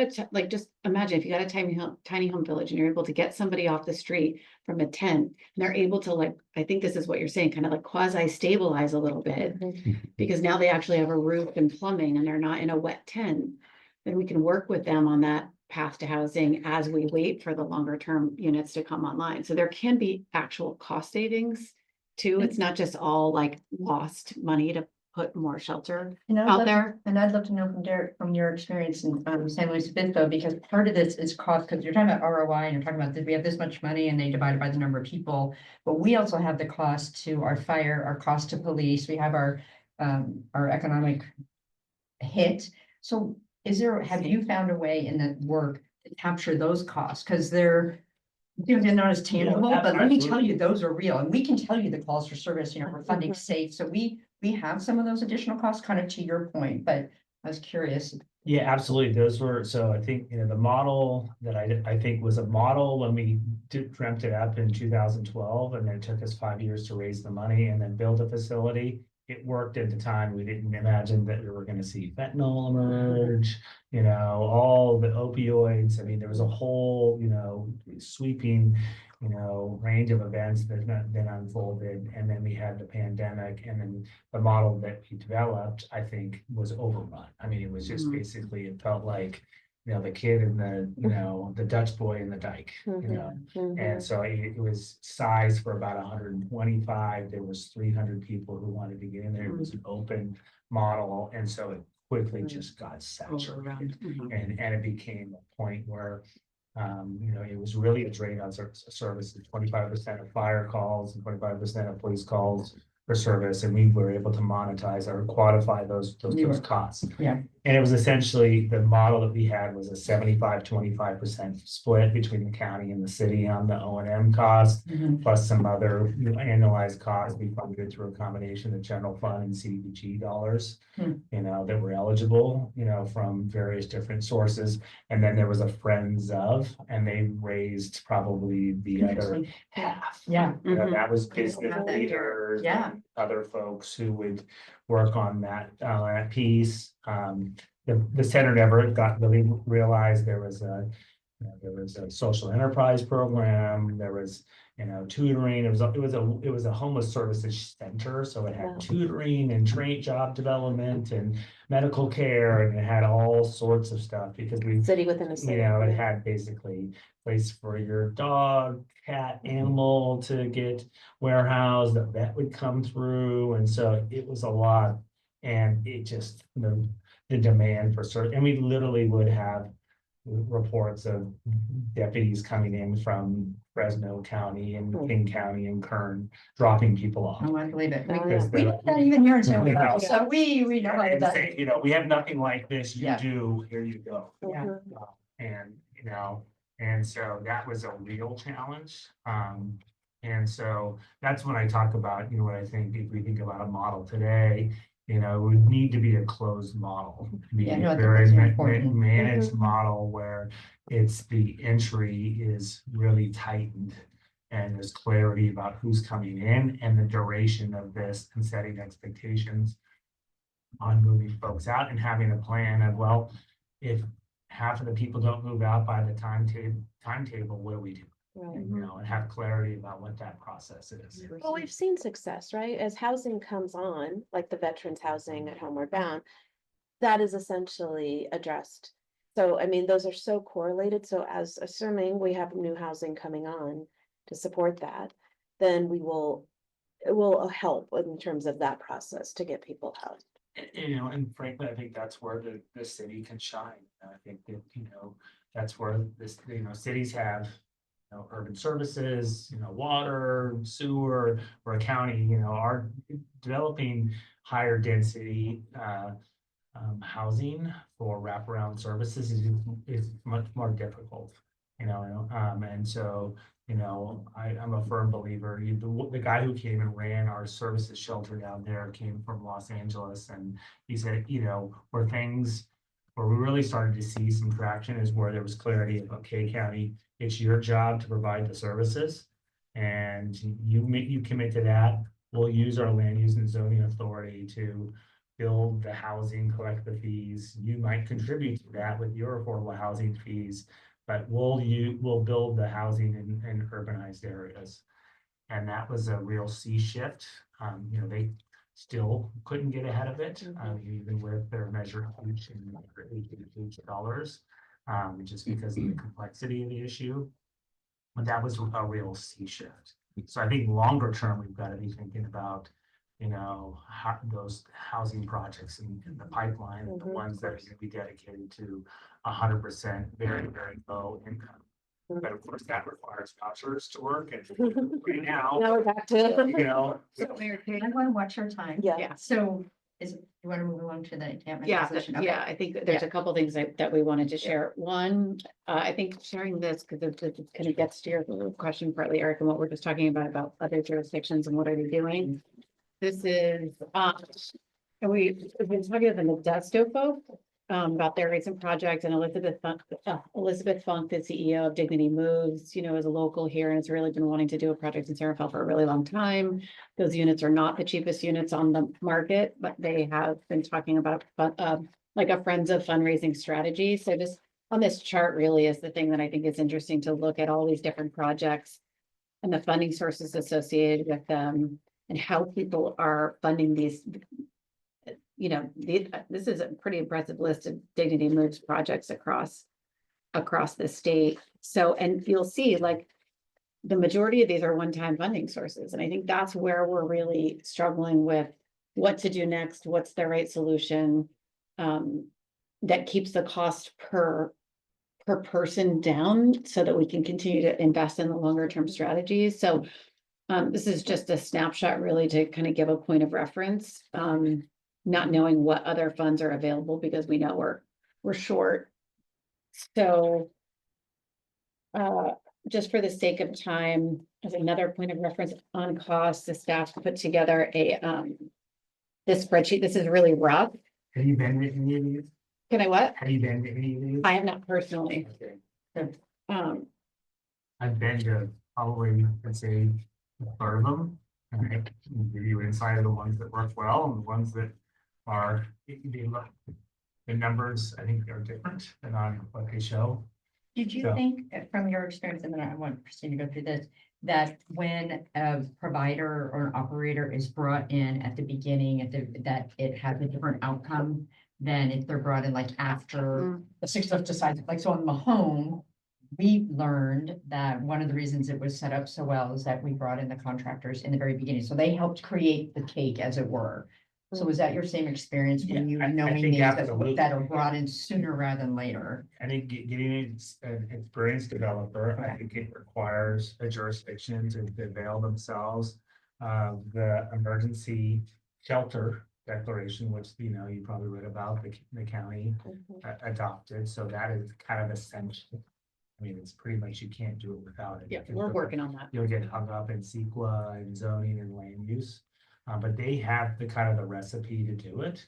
just imagine if you got a tiny home village and you're able to get somebody off the street from a tent, and they're able to, like, I think this is what you're saying, kind of like quasi stabilize a little bit, because now they actually have a roof and plumbing and they're not in a wet tent, then we can work with them on that path to housing as we wait for the longer term units to come online. So there can be actual cost savings too. It's not just all like lost money to put more shelter out there. And I'd love to know from Derek, from your experience in San Luis Obispo, because part of this is cost, because you're talking about ROI and you're talking about that we have this much money and they divide it by the number of people. But we also have the cost to our fire, our cost to police, we have our economic hit. So have you found a way in that work to capture those costs? Because they're not as tangible, but let me tell you, those are real. And we can tell you the calls for service, we're funding safe. So we have some of those additional costs, kind of to your point, but I was curious. Yeah, absolutely. So I think, the model that I think was a model when we dreamt it up in 2012, and then it took us 5 years to raise the money and then build a facility. It worked at the time. We didn't imagine that we were going to see fentanyl emerge, all the opioids. I mean, there was a whole, sweeping, range of events that then unfolded. And then we had the pandemic, and then the model that we developed, I think, was overrun. I mean, it was just basically, it felt like, the kid and the Dutch boy in the dike, and so it was sized for about 125. There was 300 people who wanted to get in there. It was an open model, and so it quickly just got saturated, and it became a point where It was really a drain on services, 25% of fire calls and 25% of police calls for service, and we were able to monetize or quantify those costs. Yeah. And it was essentially, the model that we had was a 75-25% split between the county and the city on the O&M cost, plus some other annualized costs we funded through a combination of general fund and CDBG dollars, that were eligible, from various different sources. And then there was a friends of, and they raised probably the other half. Yeah. That was business leaders. Yeah. And other folks who would work on that piece. The center never got really realized there was a social enterprise program. There was, tutoring. It was a homeless services center. So it had Wow. tutoring and job development and medical care, and it had all sorts of stuff because City within a city. it had basically place for your dog, cat, animal to get warehoused, the vet would come through, and so it was a lot. And it just, the demand for certain, and we literally would have reports of deputies coming in from Fresno County and King County and Kern, dropping people off. Oh, I believe it. Oh, Because We they're- have that even here in San Yeah. Diego, so we know how to and do say, we have nothing like this, you Yeah. do, here you go. Yeah. Mhm. And, and so that was a real challenge. And so that's when I talk about, what I think, if we think about a model today, it would need to be a closed model. Be Yeah, a no, I think very that's important. managed model where it's the entry is really tightened. And there's clarity about who's coming in and the duration of this, and setting expectations on moving folks out and having a plan of, well, if half of the people don't move out by the timetable, what do we do? Right. And have clarity about what that process is. Well, we've seen success, right? As housing comes on, like the veterans housing at Homeward Bound, that is essentially addressed. So, I mean, those are so correlated. So as assuming we have new housing coming on to support that, then it will help in terms of that process to get people housed. And frankly, I think that's where the city can shine. I think that, that's where this, cities have, urban services, water, sewer, or a county, are developing higher density, housing for wraparound services is much more difficult, and so, I'm a firm believer, the guy who came and ran our services shelter down there came from Los Angeles, and he said, where we really started to see some traction is where there was clarity of, okay, county, it's your job to provide the services. And you commit to that, we'll use our land use and zoning authority to build the housing, collect the fees. You might contribute to that with your affordable housing fees, but we'll build the housing in urbanized areas. And that was a real sea shift. They still couldn't get ahead of it, even with their measure H and H dollars, just because of the complexity of the issue. But that was a real sea shift. So I think longer term, we've got to be thinking about, those housing projects in the pipeline, the ones that are going to be dedicated to 100% very, very low income. But of course, that requires vouchers to work, and right now, Now we're back to. So Mayor, I want to watch our time. Yeah. So you want to move along to the encampment Yeah, position? Okay. yeah, I think there's a couple things that we wanted to share. One, I think sharing this, because it kind of gets to your question partly, Eric, and what we're just talking about other jurisdictions and what are they doing? This is, and we've been talking to the Modesto folk about their recent project, and Elizabeth Funk, the CEO of Dignity Moves, is a local here and has really been wanting to do a project in Sarafel for a really long time. Those units are not the cheapest units on the market, but they have been talking about like a Friends of fundraising strategy. So just on this chart really is the thing that I think is interesting to look at all these different projects and the funding sources associated with them and how people are funding these. This is a pretty impressive list of Dignity Moves projects across the state. So, and you'll see like the majority of these are one-time funding sources. And I think that's where we're really struggling with what to do next, what's the right solution that keeps the cost per per person down so that we can continue to invest in the longer term strategies. So this is just a snapshot really to kind of give a point of reference, not knowing what other funds are available because we know we're short. So just for the sake of time, as another point of reference on costs, the staff put together this spreadsheet. This is really rough. Have you been to any of these? Can I what? Have you been to any of these? I have not personally. Okay. Um, I've been to probably, let's say, a third of them. And I can give you insight of the ones that work well and the ones that are, the numbers, I think are different than on what they show. Did you So- think, from your experience, and then I want Christine to go through this, that when a provider or an operator is brought in at the beginning, that it has a different outcome than if they're brought in like after the six of decides, like, so in the home, we learned that one of the reasons it was set up so well is that we brought in the contractors in the very beginning, so they helped create the cake, as it were. So was that your same experience when you I knowing think these absolutely. that are brought in sooner rather than later? I think getting an experienced developer, I think it requires a jurisdiction to avail themselves of the emergency shelter declaration, which, you know, you probably read about, the county adopted, so that is kind of essential. I mean, it's pretty much, you can't do it without it. yeah, because we're working on that. You'll get hung up in CEQA and zoning and land use, but they have the kind of the recipe to do it.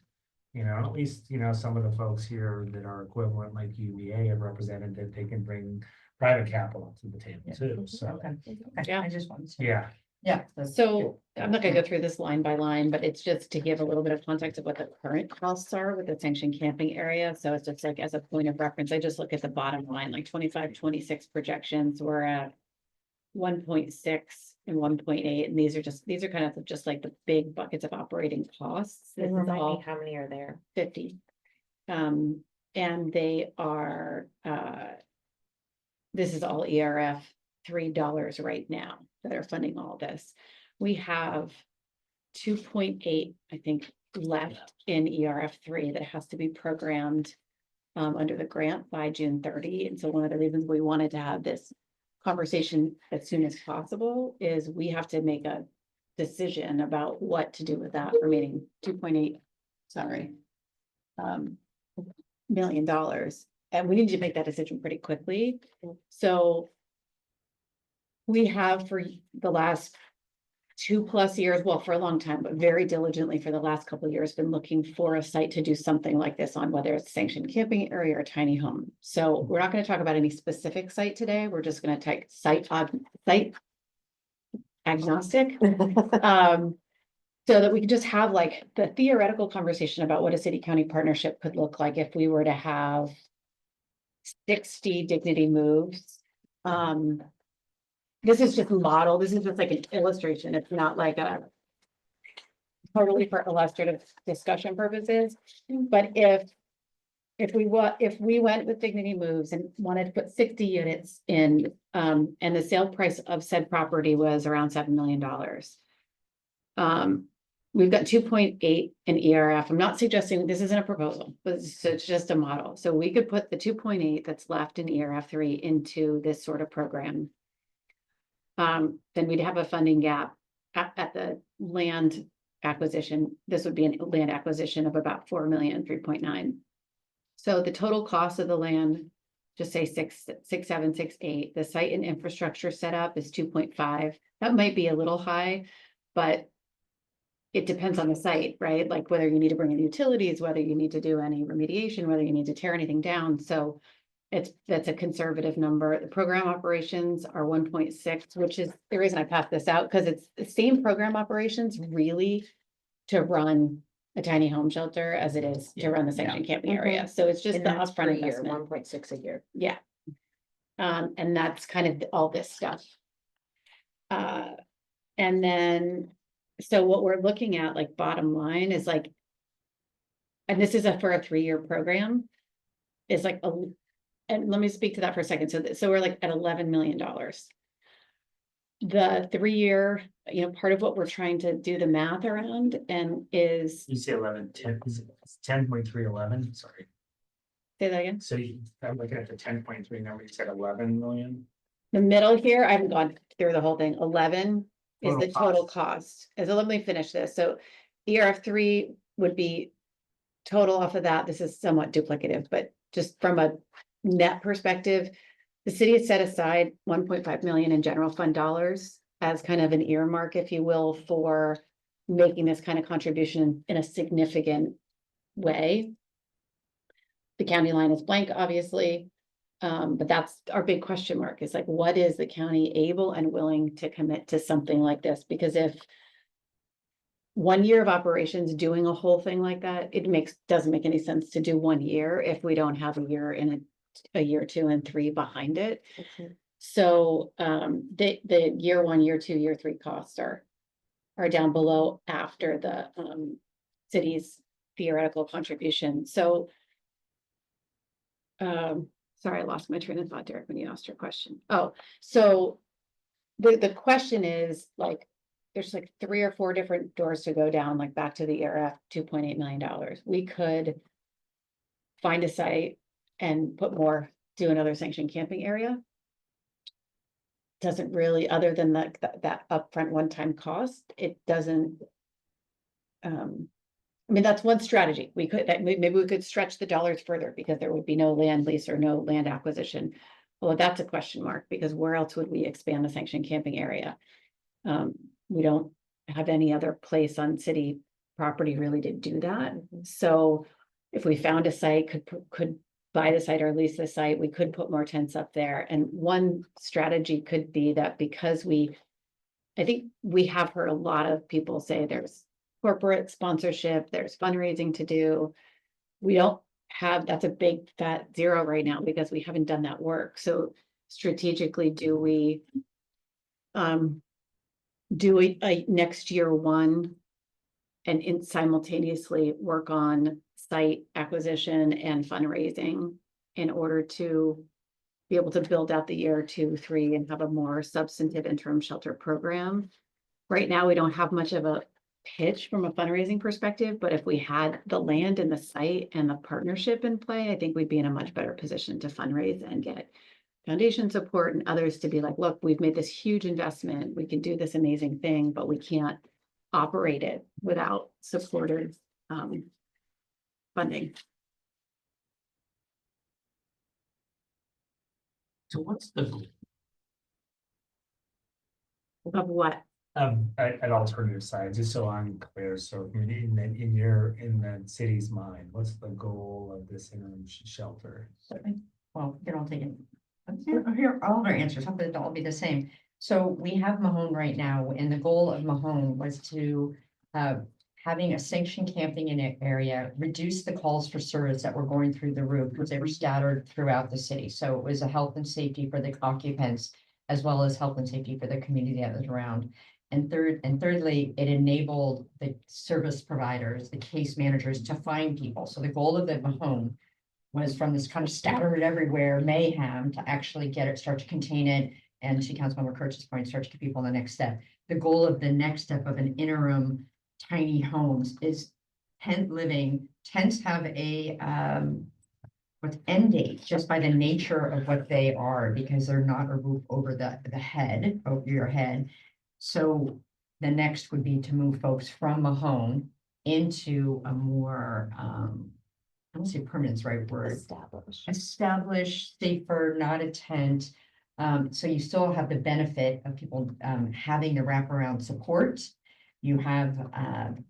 You know, at least, you know, some of the folks here that are equivalent, like UVA, have represented that they can bring private capital to the table too, so, Okay, Yeah. I just wanted to. yeah. Yeah. that's So good. I'm not gonna go through this line by line, but it's just to give a little bit of context of what the current costs are with the sanctioned camping area. So it's just like as a point of reference, I just look at the bottom line, like 25, 26 projections, we're at 1.6 and 1.8, and these are kind of just like the big buckets of operating costs. This is all how many are there? 50. And they are, this is all ERF $3 right now that are funding all this. We have 2.8, I think, left in ERF 3 that has to be programmed under the grant by June 30. And so one of the reasons we wanted to have this conversation as soon as possible is we have to make a decision about what to do with that remaining 2.8, sorry, $1 million. And we need to make that decision pretty quickly. So we have for the last 2+ years, well, for a long time, but very diligently for the last couple of years, been looking for a site to do something like this on, whether it's sanctioned camping area or tiny home. So we're not going to talk about any specific site today. We're just going to take site agnostic. So that we can just have like the theoretical conversation about what a city-county partnership could look like if we were to have 60 dignity moves. This is just model. This is just like an illustration. It's not like a totally for illustrative discussion purposes. But if we went with dignity moves and wanted to put 60 units in, and the sale price of said property was around $7 million. We've got 2.8 in ERF. I'm not suggesting this isn't a proposal, but it's just a model. So we could put the 2.8 that's left in ERF 3 into this sort of program. Then we'd have a funding gap at the land acquisition. This would be a land acquisition of about 4 million, 3.9. So the total cost of the land, just say 6.7, 6.8. The site and infrastructure setup is 2.5. That might be a little high, but it depends on the site, right? Like whether you need to bring in utilities, whether you need to do any remediation, whether you need to tear anything down. So that's a conservative number. The program operations are 1.6, which is the reason I passed this out, because it's the same program operations really to run a tiny home shelter as it is to run the sanctioned camping area. So it's just the upfront investment. 1.6 a year. Yeah. And that's kind of all this stuff. And then, so what we're looking at, like bottom line is like, and this is for a 3-year program, is like and let me speak to that for a second. So we're like at $11 million. The 3-year, part of what we're trying to do the math around and is You say 10, 10.311, sorry. Say that again. So I'm looking at the 10.3 number, you said 11 million. The middle here, I haven't gone through the whole thing. 11 is Total the total cost. And so let me finish this. So ERF3 would be total off of that. This is somewhat duplicative, but just from a net perspective, the city has set aside 1.5 million in general fund dollars as kind of an earmark, if you will, for making this kind of contribution in a significant way. The county line is blank, obviously. But that's our big question mark, is like, what is the county able and willing to commit to something like this? Because if 1 year of operations doing a whole thing like that, doesn't make any sense to do 1 year if we don't have a year and a year 2 and 3 behind it. So the year 1, year 2, year 3 costs are down below after the city's theoretical contribution. So sorry, I lost my train of thought, Derek, when you asked your question. Oh, so the question is, like, there's like 3 or 4 different doors to go down, like back to the ERF, $2.8 million. We could find a site and do another sanctioned camping area. Doesn't really, other than that upfront one-time cost, it doesn't. I mean, that's one strategy. Maybe we could stretch the dollars further because there would be no land lease or no land acquisition. Well, that's a question mark, because where else would we expand the sanctioned camping area? We don't have any other place on city property really to do that. So if we found a site, could buy the site or lease the site, we could put more tents up there. And one strategy could be that, because I think we have heard a lot of people say there's corporate sponsorship, there's fundraising to do. We don't have, that's a big fat zero right now, because we haven't done that work. So strategically, do we do a next year 1 and simultaneously work on site acquisition and fundraising in order to be able to build out the year 2, 3 and have a more substantive interim shelter program? Right now, we don't have much of a pitch from a fundraising perspective, but if we had the land and the site and the partnership in play, I think we'd be in a much better position to fundraise and get foundation support and others to be like, look, we've made this huge investment, we can do this amazing thing, but we can't operate it without supportive funding. So what's the Of what? at alternative sites, just so I'm clear, so in the city's mind, what's the goal of this interim shelter? Well, you don't take it. Here, all of our answers, hopefully they'll all be the same. So we have Mahone right now, and the goal of Mahone was to having a sanctioned camping in an area, reduce the calls for service that were going through the roof, because they were scattered throughout the city. So it was a health and safety for the occupants, as well as health and safety for the community that was around. And thirdly, it enabled the service providers, the case managers, to find people. So the goal of the Mahone was from this kind of scattered everywhere mayhem to actually start to contain it. And to Councilmember Kirch's point, start to get people on the next step. The goal of the next step of an interim tiny homes is tent living. Tents have a with end date, just by the nature of what they are, because they're not a roof over the head, over your head. So the next would be to move folks from Mahone into a more, I don't say permanent's the right word. Established, safer, not a tent. So you still have the benefit of people having the wraparound support. You have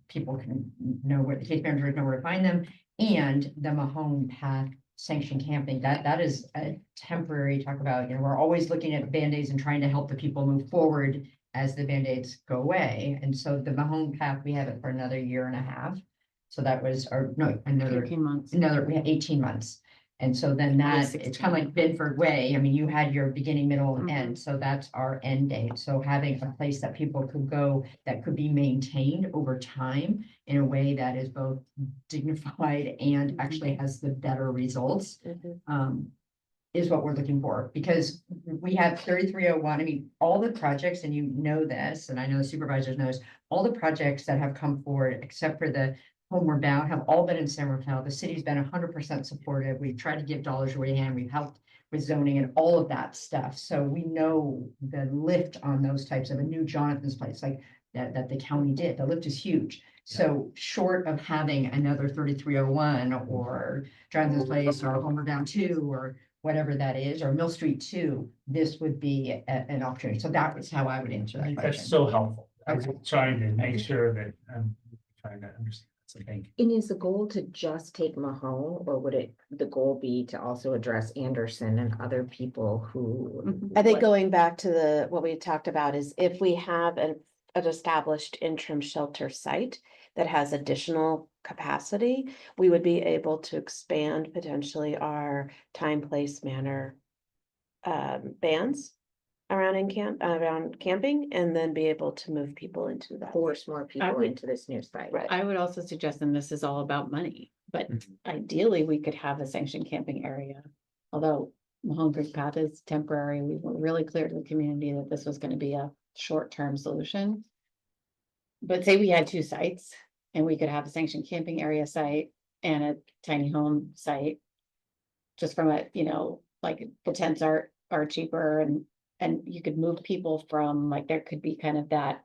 people can know where the case managers know where to find them, and the Mahone Path sanctioned camping. That is a temporary, talk about, we're always looking at Band-Aids and trying to help the people move forward as the Band-Aids go away. And so the Mahone Path, we have it for another 1.5 years. So that was, or no, another 18 months. we had 18 months. And so then that, it's kind of like Bedford Way. I mean, you had your beginning, middle, and end. So that's our end date. So having a place that people could go that could be maintained over time in a way that is both dignified and actually has the better results, is what we're looking for. Because we have 3301. I mean, all the projects, and you know this, and I know the supervisors knows, all the projects that have come forward, except for the Homeward Bound have all been in San Rafael. The city's been 100% supportive. We've tried to give dollars away hand. We've helped with zoning and all of that stuff. So we know the lift on those types of a new Jonathan's Place, like that the county did. The lift is huge. So short of having another 3301 or Jonathan's Place or Homeward Bound 2 or whatever that is, or Mill Street 2, this would be an opportunity. So that is how I would answer I that think question. that's so helpful. I was Okay. trying to make sure that I'm trying to understand. So thank you. And is the goal to just take Mahone, or would the goal be to also address Anderson and other people who? I think what- going back to what we talked about is if we have an established interim shelter site that has additional capacity, we would be able to expand potentially our time, place, manner bans around camping, and then be able to move people into that. Force more people would- into this new site. Right. I would also suggest, and this is all about money, but ideally we could have a sanctioned camping area. Although Mahone Creek Path is temporary, we were really clear to the community that this was gonna be a short-term solution. But say we had two sites and we could have a sanctioned camping area site and a tiny home site. Just from a, like the tents are cheaper and you could move people from, like, there could be kind of that.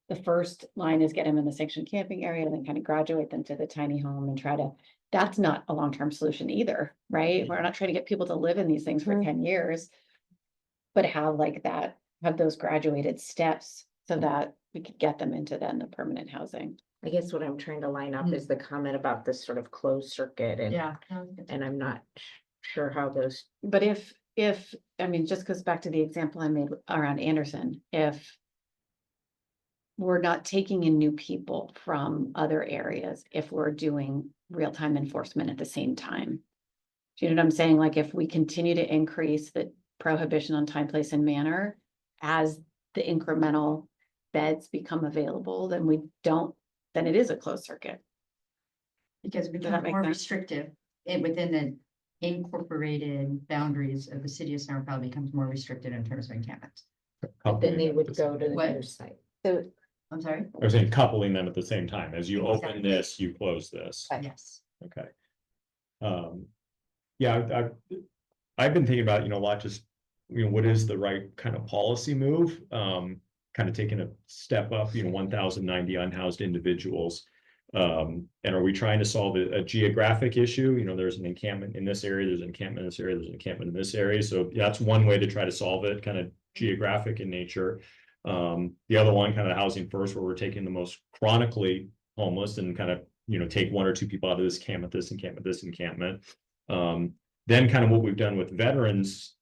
The first line is get them in the sanctioned camping area and then kind of graduate them to the tiny home and try to, that's not a long-term solution either, right? We're not trying to get people to live in these things for Mhm. 10 years. But have like that, have those graduated steps so that we could get them into then the permanent housing. I guess what I'm trying to line up is the comment about this sort of closed circuit and I'm not sure how those. But I mean, just goes back to the example I made around Anderson, if we're not taking in new people from other areas, if we're doing real-time enforcement at the same time. Do you know what I'm saying? Like, if we continue to increase the prohibition on time, place, and manner as the incremental beds become available, then it is a closed circuit. Because it that becomes make more sense? restrictive within the incorporated boundaries of the city of San Rafael becomes more restricted in terms of encampment. But then they would go to the What? new site. So, I'm sorry? I was saying coupling them at the same time. As you open Exactly. this, you close this. Right. Yes. Okay. Yeah, I've been thinking about, a lot, just, what is the right kind of policy move? Kind of taking a step up, 1,090 unhoused individuals. And are we trying to solve a geographic issue? There's an encampment in this area, there's an encampment in this area, there's an encampment in this area. So that's one way to try to solve it, kind of geographic in nature. The other one, kind of housing first, where we're taking the most chronically homeless and kind of, take one or two people out of this encampment, this encampment, this encampment. Then kind of what we've done with veterans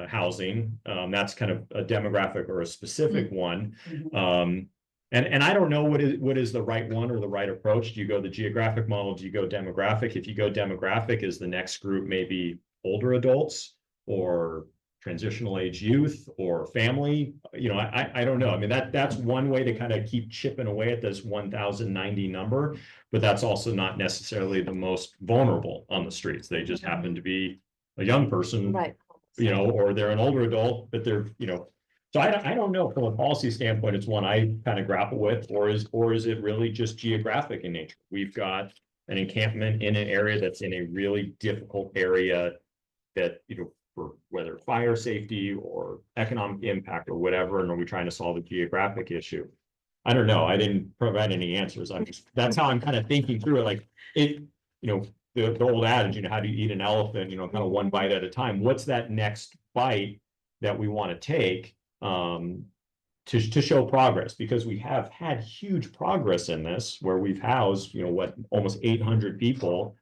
housing, that's kind of a demographic or a specific one. And I don't know what is the right one or the right approach. Do you go the geographic model? Do you go demographic? If you go demographic, is the next group maybe older adults or transitional age youth or family? I don't know. I mean, that's one way to kind of keep chipping away at this 1,090 number, but that's also not necessarily the most vulnerable on the streets. They just happen to be a young person, right. or they're an older adult, but they're, so I don't know, from a policy standpoint, it's one I kind of grapple with, or is it really just geographic in nature? We've got an encampment in an area that's in a really difficult area that, for whether fire safety or economic impact or whatever, and are we trying to solve a geographic issue? I don't know. I didn't provide any answers. That's how I'm kind of thinking through it. Like the old adage, how do you eat an elephant, kind of one bite at a time. What's that next bite that we want to take to show progress? Because we have had huge progress in this, where we've housed, almost 800 people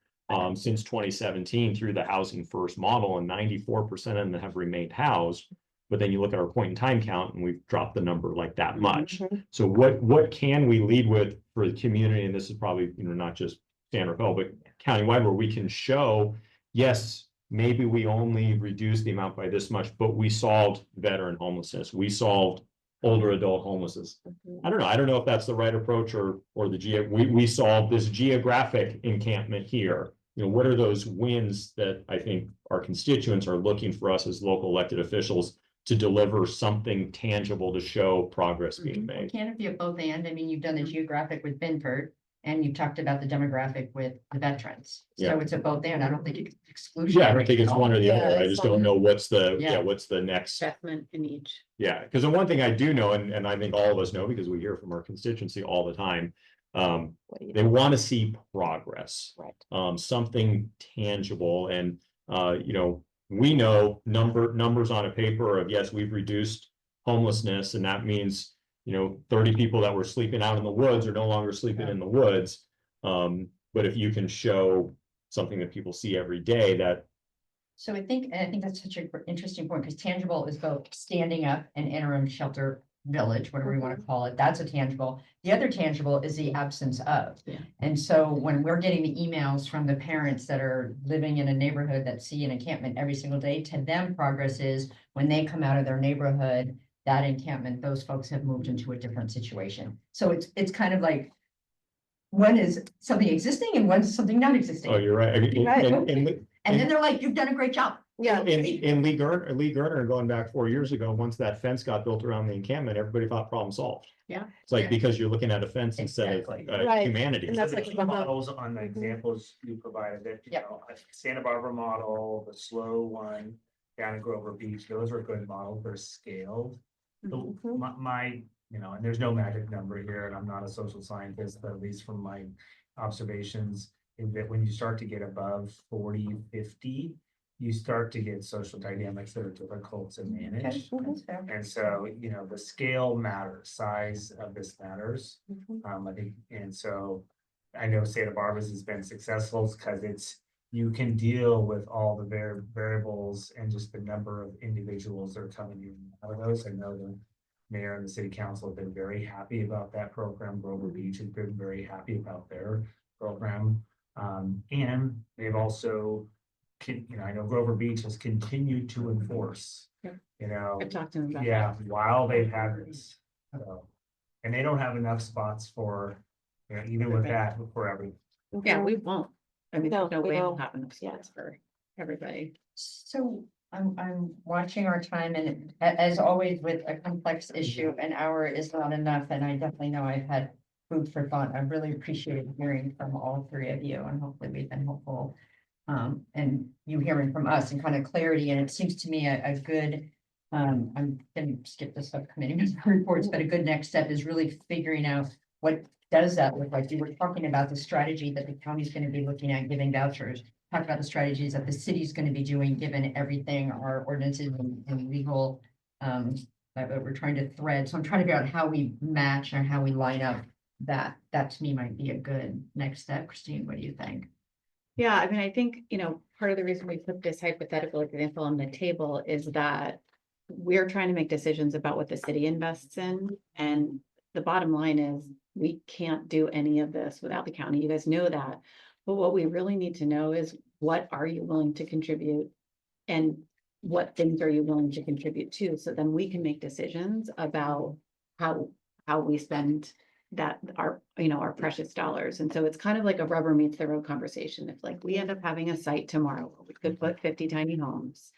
since 2017 through the housing first model, and 94% of them have remained housed. But then you look at our point in time count and we've dropped the number like that much. So what can we lead with for the community? And this is probably, not just San Rafael, but countywide, where we can show, yes, maybe we only reduced the amount by this much, but we solved veteran homelessness. We solved older adult homelessness. I don't know if that's the right approach or we solved this geographic encampment here. What are those wins that I think our constituents are looking for us as local elected officials to deliver something tangible to show progress being made? Can it be a both and? I mean, you've done the geographic with Binford, And you talked about the demographic with the veterans. So Yeah. it's a both and I don't think it's exclusionary. Yeah, I don't think it's one or the Yeah, other. I it's just don't know what's the, Yeah. what's the next. Investment in each. Yeah, because the one thing I do know, and I think all of us know, because we hear from our constituency all the time, What do you they think? want to see progress, Right. something tangible, and we know numbers on a paper of, yes, we've reduced homelessness, and that means 30 people that were sleeping out in the woods are no longer sleeping in the woods. But if you can show something that people see every day, that So I think that's such an interesting point, because tangible is both standing up an interim shelter village, whatever we want to call it, that's a tangible. The other tangible is the absence of. Yeah. And so when we're getting the emails from the parents that are living in a neighborhood that see an encampment every single day, to them, progress is when they come out of their neighborhood, that encampment, those folks have moved into a different situation. So it's kind of like, when is something existing and when's something not existing? oh, you're right. I mean, Right. And then they're like, you've done a great job. Yeah. in Lee Gerner, going back 4 years ago, once that fence got built around the encampment, everybody thought problem solved. Yeah. It's like, Yeah. because you're looking at a fence instead Exactly. of Right. humanity. And that's The like key the hub. models on the Mhm. examples you provided, that, Yep. Santa Barbara model, the slow one down at Grover Beach, those are good models. They're scaled. So Mhm. my, and there's no magic number here, and I'm not a social scientist, but at least from my observations, is that when you start to get above 40, 50, you start to get social dynamics that are difficult to manage. That's fair. And so, the scale matters, size of this matters. Mhm. I think, and so I know Santa Barbara's has been successful because you can deal with all the variables and just the number of individuals that are coming in and out of those. I know the mayor and the city council have been very happy about that program. Grover Beach has been very happy about their program. And they've also, I know Grover Beach has continued to enforce, Yep. you I talked to them about yeah, while they've had this. So, and they don't have enough spots for, even with that, for everyone. Yeah, Mhm. we won't. I mean, No, there's no we way we'll won't. have enough spots for everybody. So I'm watching our time, and as always with a complex issue, an hour is not enough, and I definitely know I've had food for thought. I've really appreciated hearing from all three of you, and hopefully we've been helpful. And you hearing from us and kind of clarity, and it seems to me a good, I'm gonna skip the subcommittee reports, but a good next step is really figuring out what does that look like. You were talking about the strategy that the county's gonna be looking at, giving vouchers. Talk about the strategies that the city's gonna be doing, given everything, our ordinances and legal, that we're trying to thread. So I'm trying to figure out how we match or how we line up that. That to me might be a good next step. Christine, what do you think? Yeah, I mean, I think, part of the reason we put this hypothetical example on the table is that we're trying to make decisions about what the city invests in. And the bottom line is we can't do any of this without the county. You guys know that. But what we really need to know is, what are you willing to contribute? And what things are you willing to contribute to? So then we can make decisions about how we spend our precious dollars. And so it's kind of like a rubber meets the road conversation. If like we end up having a site tomorrow where we could put 50 tiny homes,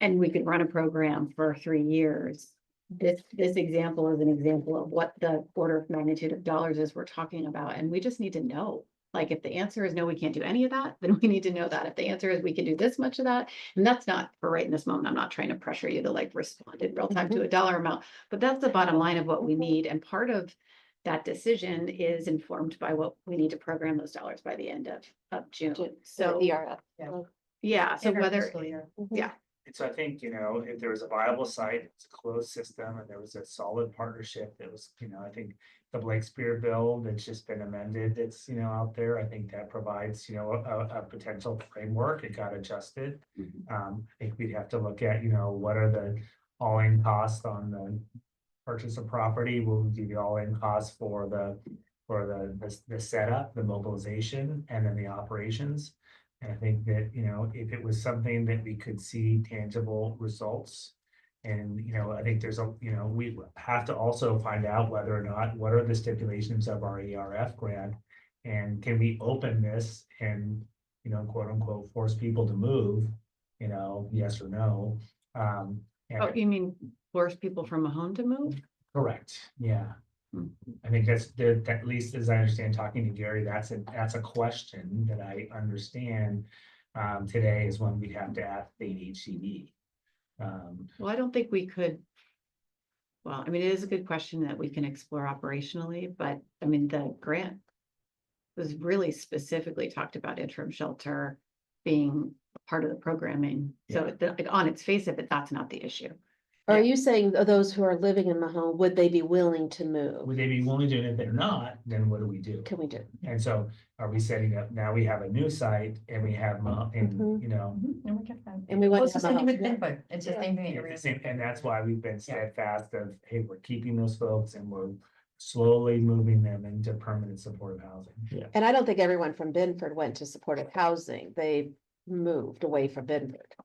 and we could run a program for 3 years. This example is an example of what the order of magnitude of dollars is we're talking about. And we just need to know. Like, if the answer is no, we can't do any of that, then we need to know that. If the answer is we can do this much of that, and that's not for right in this moment, I'm not trying to pressure you to like respond in real time to a dollar amount, but that's the bottom line of what we need. And part of that decision is informed by what we need to program those dollars by the end of June. So, ERF. yeah, so In our whether, fiscal year. yeah, And so I think, if there was a viable site, it's a closed system, and there was a solid partnership that was, I think the Blakespeare bill that's just been amended, that's, out there, I think that provides, a potential framework. It got adjusted. I think we'd have to look at, what are the all-in costs on the purchase of property? What would be the all-in cost for the setup, the mobilization, and then the operations? And I think that, if it was something that we could see tangible results, and, I think we have to also find out whether or not, what are the stipulations of our ERF grant? And can we open this and, quote unquote, force people to move, yes or no? And oh, you mean force people from a home to move? correct, yeah. I think that's, at least as I understand, talking to Gary, that's a question that I understand. Today is when we have to ask the HCD. Well, I don't think we could. Well, I mean, it is a good question that we can explore operationally, but I mean, the grant was really specifically talked about interim shelter being a part of the programming. So like, on its face of it, that's not the issue. Are you saying those who are living in Mahone, would they be willing to move? Would they be willing to, and if they're not, then what do we do? Can we do? And so are we setting up, now we have a new site and we have, and you know. And we get that. And we Well, want it's the to same have thing a- with Bigfoot. It's the same thing. It's the same, and that's why we've been steadfast of, hey, we're keeping those folks and we're slowly moving them into permanent supportive housing. And I don't think everyone from Binford went to supportive housing. They moved away from Binford.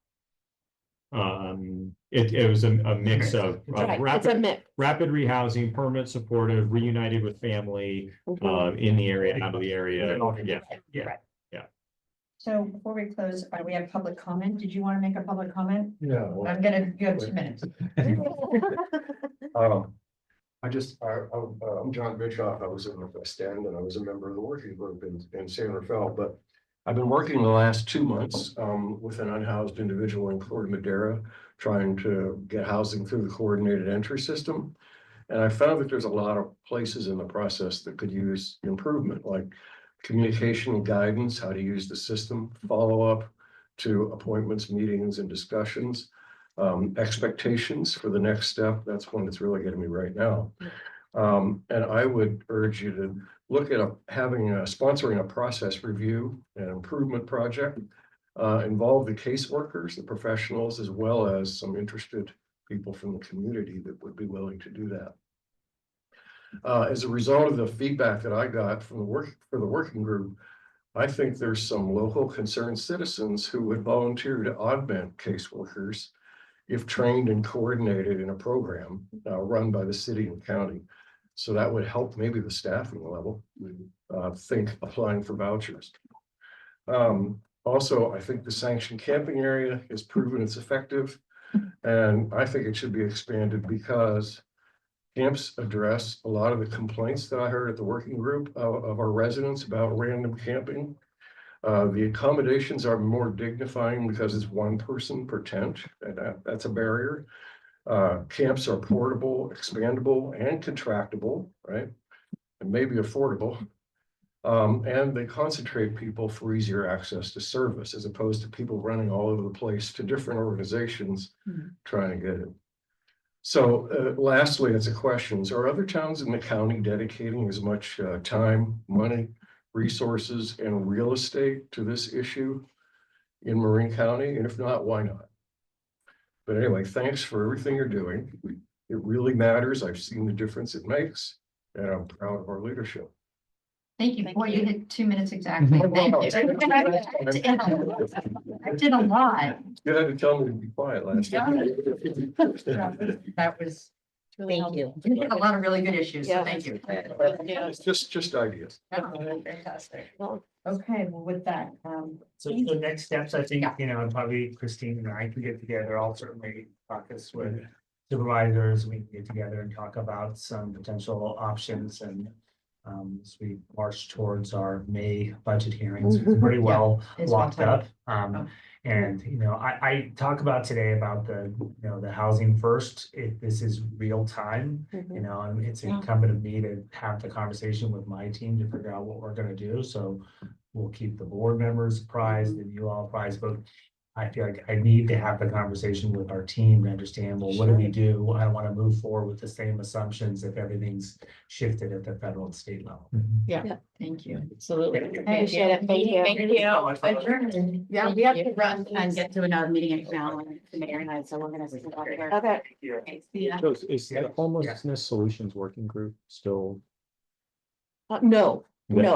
It was a mix of Right, it's a mix. rapid rehousing, permanent supportive, reunited with family, in the area, out of the area. Yeah. So before we close, we have public comment. Did you want to make a public comment? No. You have 2 minutes. I'm John Bischoff. I was in the West End and I was a member of the working group in San Rafael, but I've been working the last 2 months with an unhoused individual in Corte Madera, trying to get housing through the coordinated entry system. And I found that there's a lot of places in the process that could use improvement, like communication and guidance, how to use the system, follow up to appointments, meetings, and discussions. Expectations for the next step. That's one that's really getting me right now. And I would urge you to look at sponsoring a process review and improvement project. Involve the caseworkers, the professionals, as well as some interested people from the community that would be willing to do that. As a result of the feedback that I got from the working group, I think there's some local concerned citizens who would volunteer to augment caseworkers if trained and coordinated in a program run by the city and county. So that would help maybe the staffing level think applying for vouchers. Also, I think the sanctioned camping area has proven it's effective, and I think it should be expanded because camps address a lot of the complaints that I heard at the working group of our residents about random camping. The accommodations are more dignifying because it's one person per tent, and that's a barrier. Camps are portable, expandable, and contractible, right? And maybe affordable. And they concentrate people for easier access to service, as opposed to people running all over the place to different organizations trying to get it. So lastly, it's a question. Are other towns in the county dedicating as much time, money, resources, and real estate to this issue in Marin County? And if not, why not? But anyway, thanks for everything you're doing. It really matters. I've seen the difference it makes, and I'm proud of our leadership. Thank you. Boy, you hit 2 minutes exactly. Thank you. I did a lot. You had to tell me to be quiet last time. That was. Thank you. We had a lot of really good issues, so thank you. It's just ideas. Fantastic. Okay, well, with that, So the next steps, I think, you know, probably Christine and I can get together. I'll certainly caucus with supervisors. We can get together and talk about some potential options, and as we march towards our May budget hearings, it's pretty well it's locked well up. Oh. And, you know, I talk about today about the, you know, the housing first. This is real time, you know, and it's incumbent of me to have the conversation with my team to figure out what we're gonna do. So we'll keep the board members apprised and you all apprised, but I feel like I need to have the conversation with our team to understand, well, what do we do? I want to move forward with the same assumptions if everything's shifted at the federal and state level. thank you. Absolutely. Appreciate it. Thank you. Thank you. Adjourned. Yeah, we have to run and get to another meeting now, and the mayor and I, so we're gonna. Okay. Okay, see ya. So is the homelessness solutions working group still? No, no.